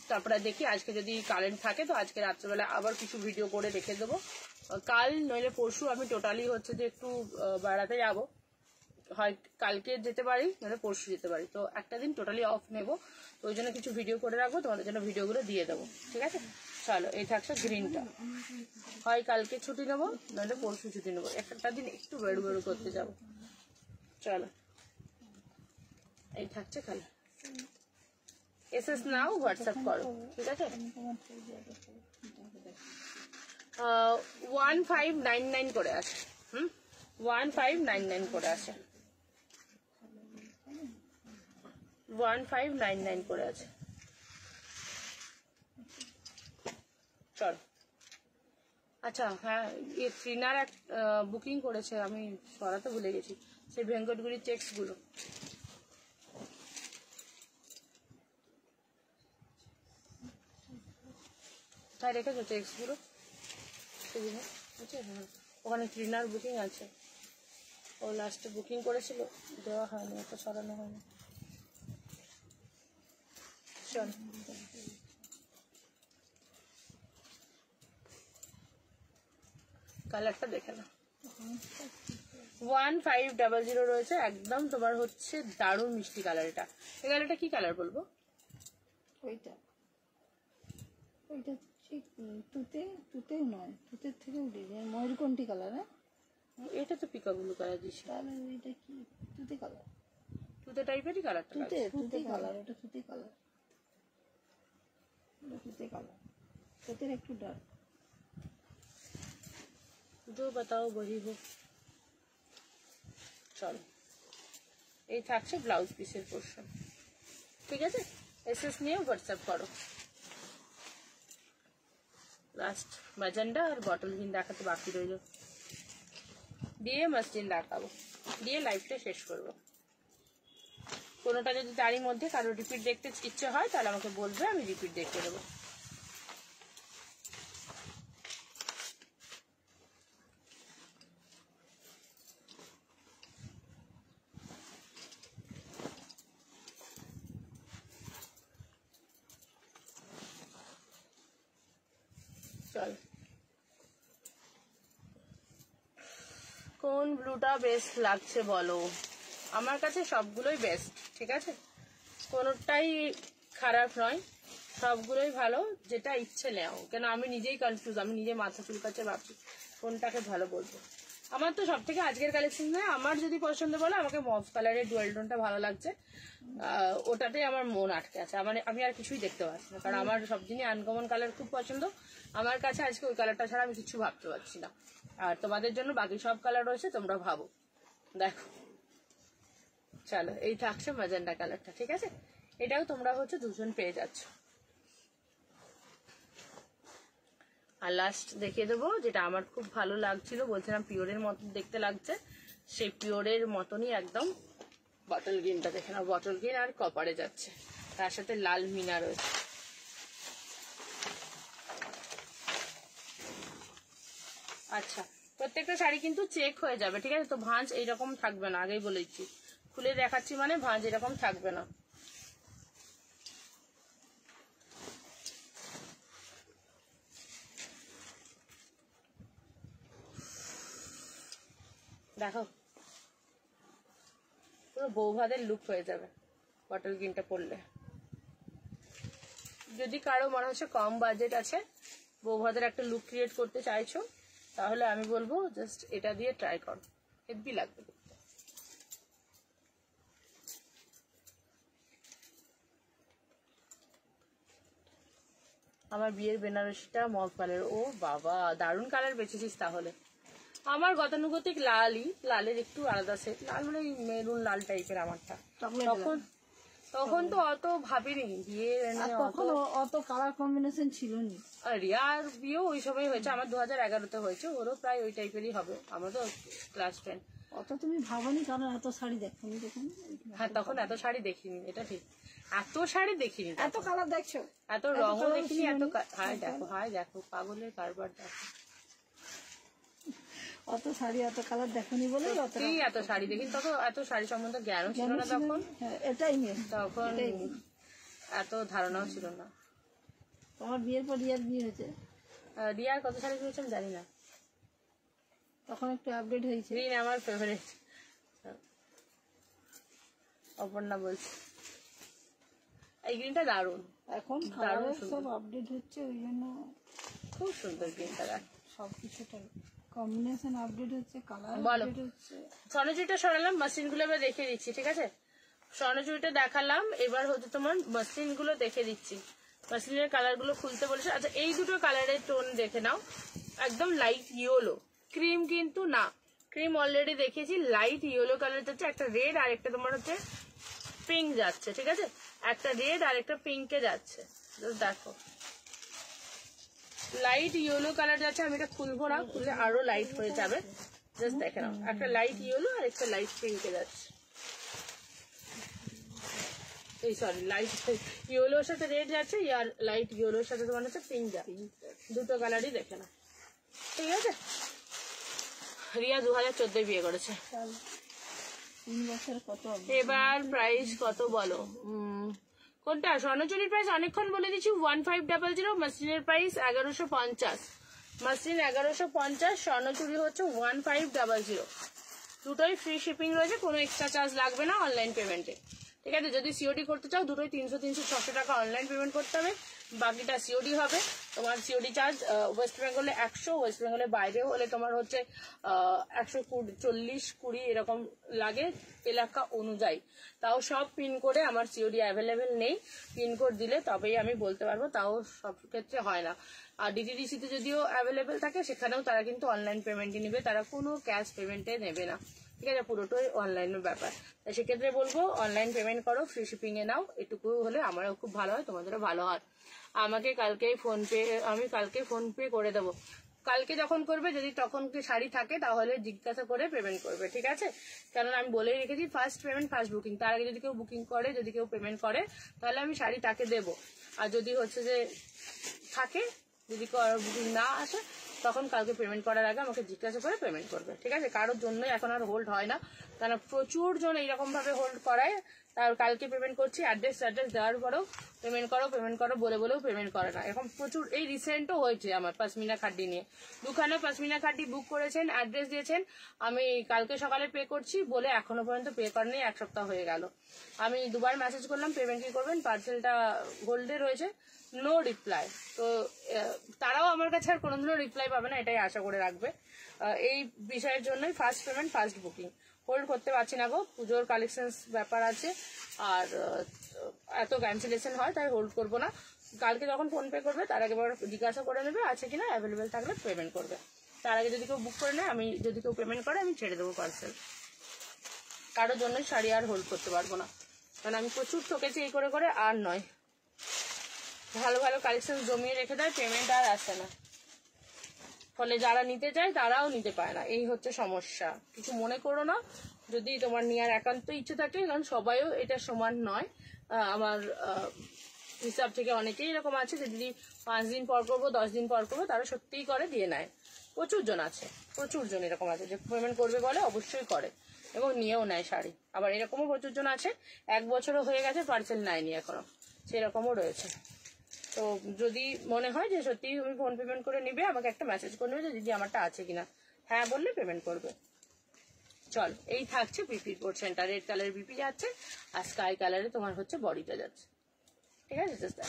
তারপরে দেখি আজকে যদি কারেন্ট থাকে তো আজকে রাত্রেবেলা আবার কিছু ভিডিও করে রেখে দেবো। কাল নইলে পরশু আমি টোটালি হচ্ছে যে একটু বেড়াতে যাবো, হয় কালকে যেতে পারি নইলে পরশু যেতে পারি, তো একটা দিন টোটালি অফ নেবো, তো ওই জন্য কিছু ভিডিও করে রাখবো, তোমাদের জন্য ভিডিওগুলো দিয়ে দেবো, ঠিক আছে? চলো, এই থাকছে গ্রিনটা, হয় কালকে ছুটি নেবো নইলে পরশু ছুটি নেবো, একটা দিন একটু বেড়ু বেড়ু করতে যাবো। চলো, এই থাকছে কাল। এসএস নাও, হোয়াটসঅ্যাপ করো, ঠিক আছে? 1599 করে আছে। 1599 করে আছে, 1599 করে আছে। চল, আচ্ছা হ্যাঁ, ট্রিনার এক বুকিং করেছে, আমি সরাতে ভুলে গেছি, সেই ভেঙ্কটগুড়ি চেক্স গুলো। তাই রেখেছো চেক্স গুলো? ওখানে ট্রিনার বুকিং আছে, ও লাস্টে বুকিং করেছিল, দেওয়া হয়নি, ওটা সরানো হয়নি। চল, কালারটা দেখে না, 1500 রয়েছে, একদম তোমার হচ্ছে দারুণ মিষ্টি কালার। এটা এই কালারটা কি কালার বলবো? ওইটা ওইটা ঠিক তুতেও নয়, তুতের থেকেও ডিজাইন ময়ূরকণ্ঠী কালার। হ্যাঁ, এটা তো পিকা ব্লু কালার দিচ্ছে, তাহলে ওইটা কি তুতে কালার? তুতে টাইপেরই কালারটা, তুতে কালার, ওটা তুতে কালার, ওটা তুতে কালার, তুতের একটু ডার্ক। जो बताओ वही हो। চলো, এই থাকছে ব্লাউজ পিসের পোর্শন, ঠিক আছে? এসএস নিয়ে হোয়াটসঅ্যাপ করো। লাস্ট ম্যাজেন্ডা আর বটল গ্রিন দেখাতে বাকি রইল, দিয়ে মাসলিন দেখাবো, দিয়ে লাইভটা শেষ করবো। কোনোটা যদি তারই মধ্যে কারো রিপিট দেখতে ইচ্ছে হয় তাহলে আমাকে বলবে, আমি রিপিট দেখতে দেবো। চল, কোন ব্লুটা বেস্ট লাগছে বলো? আমার কাছে সবগুলোই বেস্ট, ঠিক আছে? কোনোটাই খারাপ নয়, সবগুলোই ভালো, যেটা ইচ্ছে নেও। কেন আমি নিজেই কনফিউজ, আমি নিজে মাথা চুলকাচ্ছে, ভাবছি কোনটাকে ভালো বলবো। আমার তো সব থেকে আজকের কালেকশন নয়, আমার যদি পছন্দ বলো, আমাকে মফ কালারের ডুয়েল টোনটা ভালো লাগছে, ওটাতেই আমার মন আটকে আছে, আমি আর কিছুই দেখতে পাচ্ছি না, কারণ আমার সব দিনই আনকমন কালার খুব পছন্দ। আমার কাছে আজকে ওই কালারটা ছাড়া আমি কিছু ভাবতে পারছি না, আর তোমাদের জন্য বাকি সব কালার রয়েছে, তোমরা ভাবো, দেখো। চলো, এই থাকছে ম্যাজেন্ডা কালারটা, ঠিক আছে? এটাও তোমরা হচ্ছে দুজন পেয়ে যাচ্ছ। আর লাস্ট দেখিয়ে দেবো, যেটা আমার খুব ভালো লাগছিল, বলছিলাম পিওরের মতো দেখতে লাগছে, সেই পিওরের মতনই একদম বটল গ্রিনটা দেখে নাও, বটল গ্রিন আর কপারে যাচ্ছে, তার সাথে লাল মিনা রয়েছে। আচ্ছা, প্রত্যেকটা শাড়ি কিন্তু চেক হয়ে যাবে, ঠিক আছে? তো ভাঁজ এইরকম থাকবে না, আগেই বলেছি, খুলে দেখাচ্ছি মানে ভাঁজ এরকম থাকবে না। দেখো, পুরো বৌভাদের লুক হয়ে যাবে বটল গ্রিনটা পরলে। যদি কারো মনে হচ্ছে কম বাজেট আছে, বৌভাদের একটা লুক ক্রিয়েট করতে চাইছো, তাহলে আমি বলবো জাস্ট এটা দিয়ে ট্রাই করো, হেভি লাগবে। আমার বিয়ের বেনারসিটা মগ কালার, ও বাবা দারুণ কালার বেঁচেছিস তাহলে। আমার গতানুগতিক লালই, লালের একটু আলাদা সেট, লাল মানে মেরুন লাল টাইপের আমারটা। তখন তখন তো অত ভাবিনি বিয়ে আর তখন অত কালার কম্বিনেশন ছিল না। রিয়ার বিয়েও ওই সময় হয়েছে, আমার 2011-তে হয়েছে, ওরও প্রায় ওই টাইপেরই হবে, আমরা তো ক্লাস 10। অত তুমি ভাবনি কারণ এত শাড়ি দেখনি তখন। হ্যাঁ তখন এত শাড়ি দেখিনি, এটা ঠিক, এত শাড়ি দেখিনি, এত কালার দেখছো, এত রঙও দেখিনি, এত হাই দেখো, হাই দেখো, পাগলের কারবার দেখো। অত শাড়ি এত কালার দেখনি বলে এত শাড়ি দেখিনি, তখন এত শাড়ি সম্বন্ধে জ্ঞানও ছিল না তখন। এটাই মেন, তখন এত ধারণাও ছিল না। তোমার বিয়ের পর রিয়ার বিয়ে হয়েছে, রিয়ার কত শাড়ি কিনেছে আমি জানি না, তখন একটু আপডেট হয়েছে। গ্রিন আমার ফেভারিট, অপর্ণা বলছি এই গ্রিনটা দারুণ, এখন দারুণ সব আপডেট হচ্ছে, ওই জন্য খুব সুন্দর গ্রিনটা। সবকিছুটাই কম্বিনেশন আপডেট হচ্ছে, কালার বলো। আপডেট হচ্ছে। স্বর্ণচুরিটা সরালাম, মাসলিন গুলো এবার দেখে দিচ্ছি, ঠিক আছে? স্বর্ণচুরিটা দেখালাম, এবার হচ্ছে তোমার মাসলিন গুলো দেখে দিচ্ছি। মাসলিনের কালার গুলো খুলতে বলেছে। আচ্ছা এই দুটো কালারের টোন দেখে নাও, একদম লাইট ইয়েলো, ক্রিম কিন্তু না, ক্রিম অলরেডি দেখিয়েছি, লাইট ইয়েলো কালার যাচ্ছে, একটা রেড আর একটা তোমার হচ্ছে পিঙ্ক যাচ্ছে, ঠিক আছে? একটা রেড আর একটা পিঙ্কে যাচ্ছে, দেখো লাইট ইয়েলো কালার যাচ্ছে। আমি এটা খুলবো না, খুললে আরো লাইট হয়ে যাবে, জাস্ট দেখে নাও, একটা লাইট ইয়েলো আর একটা লাইট পিঙ্কে যাচ্ছে, এই সরি লাইট ইয়েলোর সাথে রেড যাচ্ছে, আর লাইট ইয়েলোর সাথে তোমার হচ্ছে পিঙ্ক যাচ্ছে, দুটো কালারই দেখে নাও, ঠিক আছে? রিয়া 2014 বিয়ে করেছে। 3 বছর কত এবার প্রাইস কত বলো? কোনটা? স্বর্ণচুরির প্রাইস অনেকক্ষণ বলে দিচ্ছি, 1500, মাসলিনের প্রাইস 1150, মাসলিন 1150, স্বর্ণচুরি হচ্ছে 1500, দুটোই ফ্রি শিপিং রয়েছে, কোনো এক্সট্রা চার্জ লাগবে না অনলাইন পেমেন্টে, ঠিক আছে? যদি সিওডি করতে চাও দুটোই 300-600 টাকা অনলাইন পেমেন্ট করতে হবে, বাকিটা সিওডি হবে। তোমার সিওডি চার্জ ওয়েস্ট বেঙ্গলে 100, ওয়েস্ট বেঙ্গলের বাইরেও হলে তোমার হচ্ছে 140-20 এরকম লাগে এলাকা অনুযায়ী। তাও সব পিনকোডে আমার সিওডি অ্যাভেলেবেল নেই, পিনকোড দিলে তবেই আমি বলতে পারবো, তাও সব ক্ষেত্রে হয় না। আর ডিটিডিসিতে যদিও অ্যাভেলেবেল থাকে সেখানেও তারা কিন্তু অনলাইন পেমেন্টই নেবে, তারা কোনো ক্যাশ পেমেন্টে নেবে না, ঠিক আছে? পুরোটাই অনলাইনের ব্যাপার। তাই সেক্ষেত্রে বলবো অনলাইন পেমেন্ট করো, ফ্রি শিপিং এ নাও, এটুকু হলে আমারও খুব ভালো হয়, তোমাদেরও ভালো হয়। আমাকে কালকেই আমি কালকে ফোন পে করে দেবো, কালকে যখন করবে যদি তখন কি শাড়ি থাকে তাহলে জিজ্ঞাসা করে পেমেন্ট করবে, ঠিক আছে? কারণ আমি বলেই রেখেছি ফার্স্ট পেমেন্ট ফার্স্ট বুকিং, তার আগে যদি কেউ বুকিং করে, যদি কেউ পেমেন্ট করে তাহলে আমি শাড়ি তাকে দেবো, আর যদি হচ্ছে যে থাকে, যদি বুকিং না আসে তখন কালকে পেমেন্ট করার আগে আমাকে জিজ্ঞাসা করে পেমেন্ট করবে, ঠিক আছে? কারোর জন্যই এখন আর হোল্ড হয় না, কারণ প্রচুর জন এইরকম ভাবে হোল্ড করায়, তার কালকে পেমেন্ট করছি, অ্যাড্রেস দেওয়ার পরেও পেমেন্ট করো বলেও পেমেন্ট করে না, এরকম প্রচুর। এই রিসেন্টও হয়েছে আমার পশমিনা খাড্ডি নিয়ে, দুখানে পশমিনা খাড্ডি বুক করেছেন, অ্যাড্রেস দিয়েছেন, আমি কালকে সকালে পে করছি বলে এখনো পর্যন্ত পে করেনি, 1 সপ্তাহ হয়ে গেল। আমি দুবার মেসেজ করলাম পেমেন্ট কি করবেন, পার্সেলটা হোল্ডে রয়েছে, নো রিপ্লাই। তো তারাও আমার কাছে আর কোনোদিনও রিপ্লাই পাবে না, এটাই আশা করে রাখবে। এই বিষয়ের জন্যই first payment first booking hold করতে পারছি না গো, পুজোর কালেকশনস ব্যাপার আছে, আর এত ক্যান্সেলেশন হয়, তাই হোল্ড করবো না। কালকে যখন ফোন পে করবে তার আগে জিজ্ঞাসা করে নেবে আছে কিনা, অ্যাভেলেবেল থাকলে পেমেন্ট করবে, তার আগে যদি কেউ বুক করে নেয়, আমি যদি কেউ পেমেন্ট করে আমি ছেড়ে দেবো পার্সেল, কারোর জন্যই শাড়ি আর হোল্ড করতে পারবো না, কারণ আমি প্রচুর ঠকেছি এই করে আর নয়। ভালো ভালো কালেকশন জমিয়ে রেখে দেয়, পেমেন্ট আর আসে না, ফলে যারা নিতে চায় তারাও নিতে পায় না, এই হচ্ছে সমস্যা। কিছু মনে করো না যদি তোমার নেওয়ার একান্ত ইচ্ছে থাকে, কারণ সবাইও এটা সমান নয়, আমার হিসাব থেকে অনেকেই এরকম আছে যে দিদি 5 দিন পর করবো 10 দিন পর করবো, তারা সত্যিই করে দিয়ে নেয়, প্রচুর জন আছে, প্রচুর জন এরকম আছে যে পেমেন্ট করবে বলে অবশ্যই করে এবং নিয়েও নেয় শাড়ি। আবার এরকমও প্রচুর জন আছে 1 বছরও হয়ে গেছে পার্সেল নেয়নি এখনো, সেরকমও রয়েছে। তো যদি মনে হয় যে সত্যি তুমি ফোন পেমেন্ট করে নিবে, আমাকে একটা মেসেজ করে নেবে যে দিদি আমারটা আছে কিনা, হ্যাঁ বললে পেমেন্ট করবে। চল, এই থাকছে বিপির পোর্শনটা, রেড কালারের বিপি যাচ্ছে আর স্কাই কালারে তোমার হচ্ছে বডিটা যাচ্ছে, ঠিক আছে? জাস্ট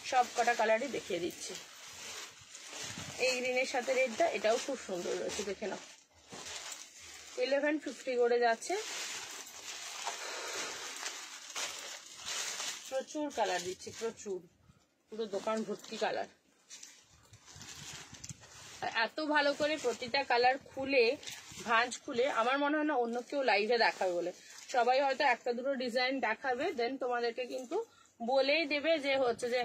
সব কটা কালারই দেখিয়ে দিচ্ছি। এই গ্রিনের সাথে রেডটা, এটাও খুব সুন্দর রয়েছে, দেখে নাও। 1150 করে যাচ্ছে। প্রচুর কালার দিচ্ছি, প্রচুর, পুরো দোকান ভর্তি কালার। এত ভালো করে প্রতিটা কালার খুলে ভাঁজ খুলে আমার মনে হয় না অন্য কেউ লাইভে দেখাবে বলে। সবাই হয়তো একটা দুটো ডিজাইন দেখাবে, দেন তোমাদেরকে কিন্তু বলেই দেবে যে হচ্ছে যে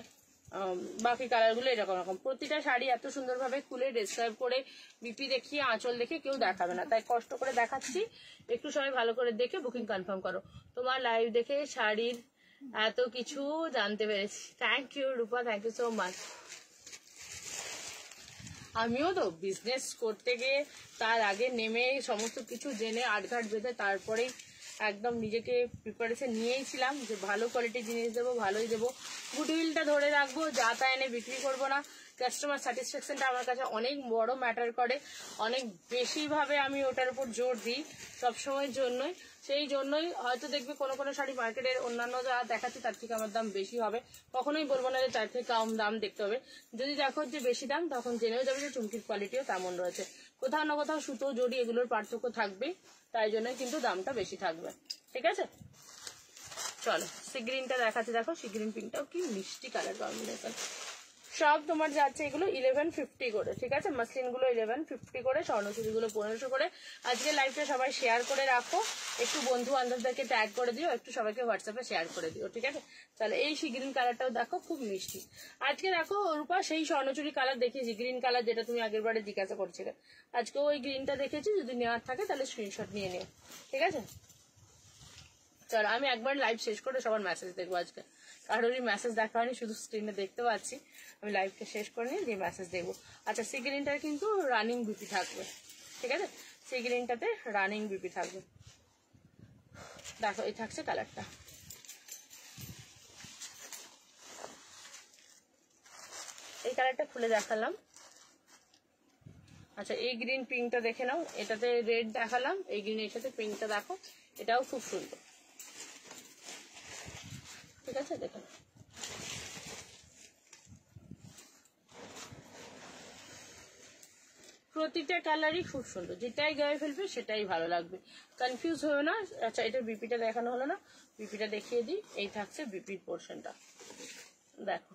বাকি কালারগুলো এরকম রকম। প্রতিটা শাড়ি এত সুন্দরভাবে খুলে ডেসক্রাইব করে বিপি দেখিয়ে আঁচল দেখে কেউ দেখাবে না, তাই কষ্ট করে দেখাচ্ছি। একটু সবাই ভালো করে দেখে বুকিং কনফার্ম করো। তোমার লাইভ দেখে শাড়ির এত কিছু জানতে পেরেছি। Thank you Rupa, thank you so much. আমিও তো বিজনেস করতে গিয়ে তার আগে নেমে সমস্ত কিছু জেনে আটঘাট বেঁধে তারপরেই একদম নিজেকে প্রিপারেশন নিয়েইছিলাম যে ভালো কোয়ালিটির জিনিস দেবো, ভালোই দেবো, গুডউইলটা ধরে রাখবো, যা তা এনে বিক্রি করবো না। কাস্টমার স্যাটিসফ্যাকশনটা আমার কাছে অনেক বড় ম্যাটার করে, অনেক বেশিভাবে আমি ওটার উপর জোর দিই সবসময়ের জন্যই। সেই জন্যই হয়তো দেখবে কোনো কোনো শাড়ি মার্কেটের অন্যান্য যা দেখাচ্ছে তার থেকে আমার দাম বেশি হবে, কখনোই বলবো না যে তার থেকে কম দাম দেখতে হবে। যদি দেখো যে বেশি দাম, তখন জেনেও যাবে যে চুমকির কোয়ালিটিও তেমন রয়েছে। কোথাও না কোথাও সুতো জড়ি এগুলোর পার্থক্য থাকবেই, তাই জন্যই কিন্তু দামটা বেশি থাকবে। ঠিক আছে, চলো সি গ্রিনটা দেখাচ্ছি। দেখো সি গ্রিন পিঙ্কটাও কি মিষ্টি কালার কম্বিনেশন। সব তোমার যাচ্ছে এগুলো 1150 করে, ঠিক আছে। মাসলিন গুলো 1150 করে, স্বর্ণচুরি গুলো 1500 করে। আজকে লাইভটা সবাই শেয়ার করে রাখো, একটু বন্ধু বান্ধবদেরকে ট্যাগ করে দিও, একটু সবাইকে হোয়াটসঅ্যাপে শেয়ার করে দিও, ঠিক আছে। তাহলে এই সি গ্রিন কালারটাও দেখো খুব মিষ্টি। আজকে দেখো রূপা সেই স্বর্ণচুরি কালার দেখিয়েছি, গ্রিন কালার যেটা তুমি আগের বারে জিজ্ঞাসা করছিলে, আজকে ওই গ্রিনটা দেখেছি। যদি নেওয়ার থাকে তাহলে স্ক্রিনশট নিয়ে নিও, ঠিক আছে। চলো আমি একবার লাইভ শেষ করে সবার মেসেজ দেখবো। আজকে কারোরই মেসেজ দেখা হয়নি, শুধু স্ক্রিনে দেখতে পাচ্ছি। আমি লাইভটা শেষ করে নিয়ে যে মেসেজ দেখবো। আচ্ছা সি গ্রিনটার কিন্তু রানিং বিপি থাকবে, ঠিক আছে। সি গ্রিনটাতে রানিং বিপি থাকবে। দেখো এই থাকছে কালারটা, এই কালারটা খুলে দেখালাম। আচ্ছা এই গ্রিন পিঙ্কটা দেখে নাও, এটাতে রেড দেখালাম, এই গ্রিনের সাথে পিঙ্কটা দেখো, এটাও খুব সুন্দর, ঠিক আছে। দেখো প্রতিটা কালারই খুব সুন্দর, যেটাই গায়ে ফেলবে সেটাই ভালো লাগবে, কনফিউজ হয়েও না। আচ্ছা এটার বিপিটা দেখানো হলো না, বিপিটা দেখিয়ে দিই। এই থাকছে বিপির পোর্শনটা, দেখো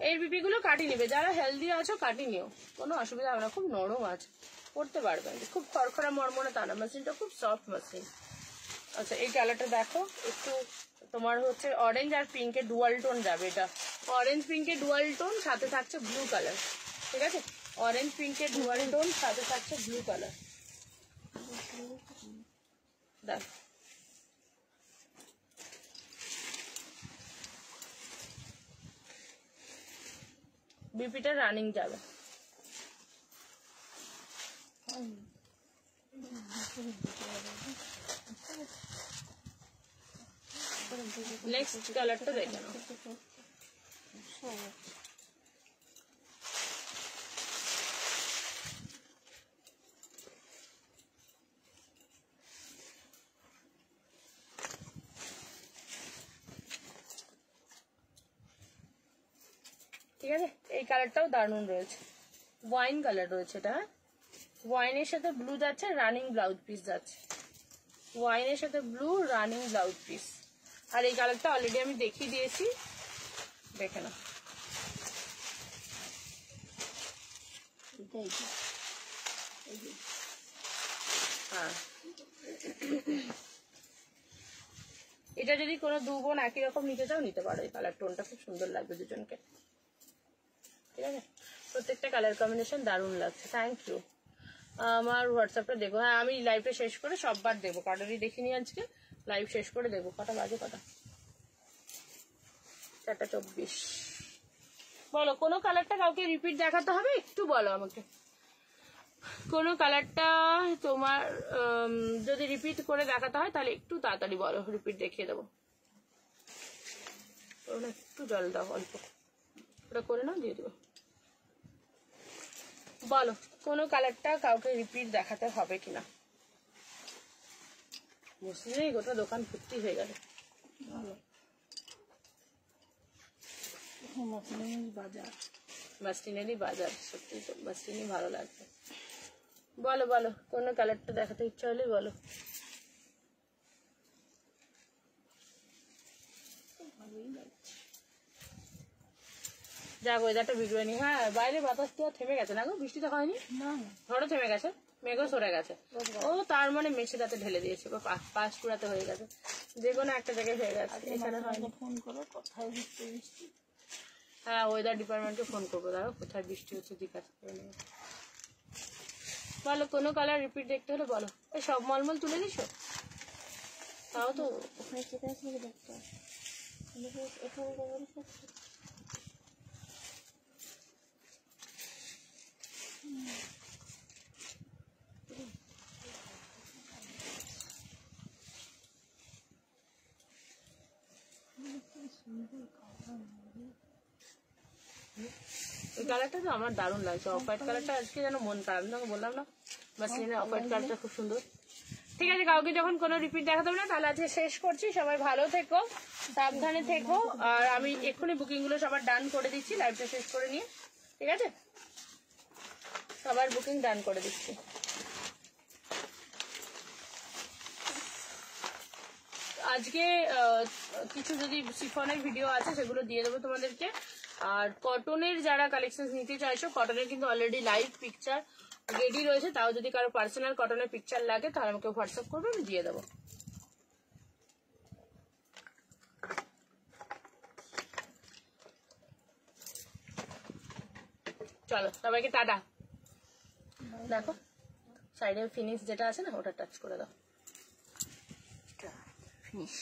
এই বিপি গুলো কাটি নিবে, যারা হেলদি আছো কাটি নিও, কোনো অসুবিধা হবে না। খুব নরম আছে, পড়তে পারবে, খুব খড়খড়া মরমরে তা না, মেশিনটা খুব সফট মেশিন। আচ্ছা এই কালারটা দেখো, একটু তোমার হচ্ছে অরেঞ্জ আর পিঙ্কের ডুয়াল টোন যাবে। এটা অরেঞ্জ পিঙ্কের ডুয়াল টোন, সাথে থাকছে ব্লু কালার, ঠিক আছে। অরেঞ্জ পিঙ্কের ডুয়াল টোন, সাথে থাকছে ব্লু কালার। দেখ বিপিটা রানিং যাবে। নেক্সট কালারটা দেখে নাও। ঠিক আছে, এই কালারটাও দারুণ রয়েছে, ওয়াইন কালার রয়েছে এটা। হ্যাঁ, ওয়াইনের সাথে ব্লু যাচ্ছে, রানিং ব্লাউজ পিস যাচ্ছে, ওয়াইনের সাথে ব্লু রানিং ব্লাউজ পিস। আর এই কালারটা অলরেডি আমি দেখিয়ে দিয়েছি, দেখে না। হ্যাঁ এটা যদি কোনো দু বোন একই রকম নিতে চাও নিতে পারো, এই কালার টোনটা খুব সুন্দর লাগবে দুজনকে, ঠিক আছে। প্রত্যেকটা কালার কম্বিনেশন দারুণ লাগছে, থ্যাংক ইউ। আমার হোয়াটসঅ্যাপটা দেখো। হ্যাঁ আমি লাইভটা শেষ করে সববার দেবো, কারোরই দেখিনি আজকে, লাইভ শেষ করে দেবো। কটা বাজে, কটা 4:24। বলো কোনো কালারটা কাউকে রিপিট দেখাতে হবে, একটু বলো আমাকে। কোনো কালারটা তোমার যদি রিপিট করে দেখাতে হয় তাহলে একটু তাড়াতাড়ি বলো, রিপিট দেখিয়ে দেবো। একটু জল দাও অল্প, ওটা করে নাও, দিয়ে দেবো। বলো কোনো কালারটা কাউকে রিপিট দেখাতে হবে কিনা। বুঝলি গোটা দোকান ভর্তি হয়ে গেল। বাজার মাসলিনেরই বাজার, সত্যি তো মাসলিনই ভালো লাগবে। বলো বলো, কোনো কালারটা দেখাতে ইচ্ছা হলে বলো। যাক ওয়েদারটা বিগড়েনি। হ্যাঁ বাইরে বাতাস তো থেমে গেছে না গো, বৃষ্টি তো হয়নি, না ঝড়ও থেমে গেছে, মেঘও সরে গেছে। ও তার মানে মেছেদাতে ঢেলে দিয়েছে বা পাশ কুড়াতে হয়ে গেছে, যে কোনো একটা জায়গায় হয়ে গেছে, এখানে হয়নি। ফোন করো কোথায় বৃষ্টি বৃষ্টি। হ্যাঁ ওয়েদার ডিপার্টমেন্টকে ফোন করবো, দাঁড়াও কোথায় বৃষ্টি হচ্ছে জিজ্ঞাসা করে নেবো। বলো কোনো কালার রিপিট দেখতে হলে বলো। এই সব মলমল তুলে দিছো, তাও তো ওখানে চেপে আসলে দেখতে হবে। এখানে যেমন এই কালারটা তো আমার দারুণ লাগছে, অফ হোয়াইট কালারটা আজকে যেন মন খারাপ, তোমাকে বললাম না মাসলিনের অফ হোয়াইট কালারটা খুব সুন্দর। ঠিক আছে, কাউকে যখন কোনো রিপিট দেখাতে হবে না তাহলে আজকে শেষ করছি। সবাই ভালো থেকো, সাবধানে থেকো, আর আমি এক্ষুনি বুকিং গুলো সবার ডান করে দিচ্ছি লাইভটা শেষ করে নিয়ে। ঠিক আছে, সবার বুকিং ডান করে দিচ্ছি। আজকে কিছু যদি শিফনের ভিডিও আছে সেগুলো দিয়ে দেবো তোমাদেরকে। আর কটনের যারা কালেকশন নিতে চাইছো, কটনের কিন্তু অলরেডি লাইভ পিকচার রেডি রয়েছে, তাও যদি কারো পার্সোনাল কটনের পিকচার লাগে তাহলে আমাকে হোয়াটসঅ্যাপ করবে, আমি দিয়ে দেবো। চলো সবাইকে টাটা। দেখো সাইডে ফিনিশ যেটা আছে না ওটা টাচ করে দাও, ফিনিশ।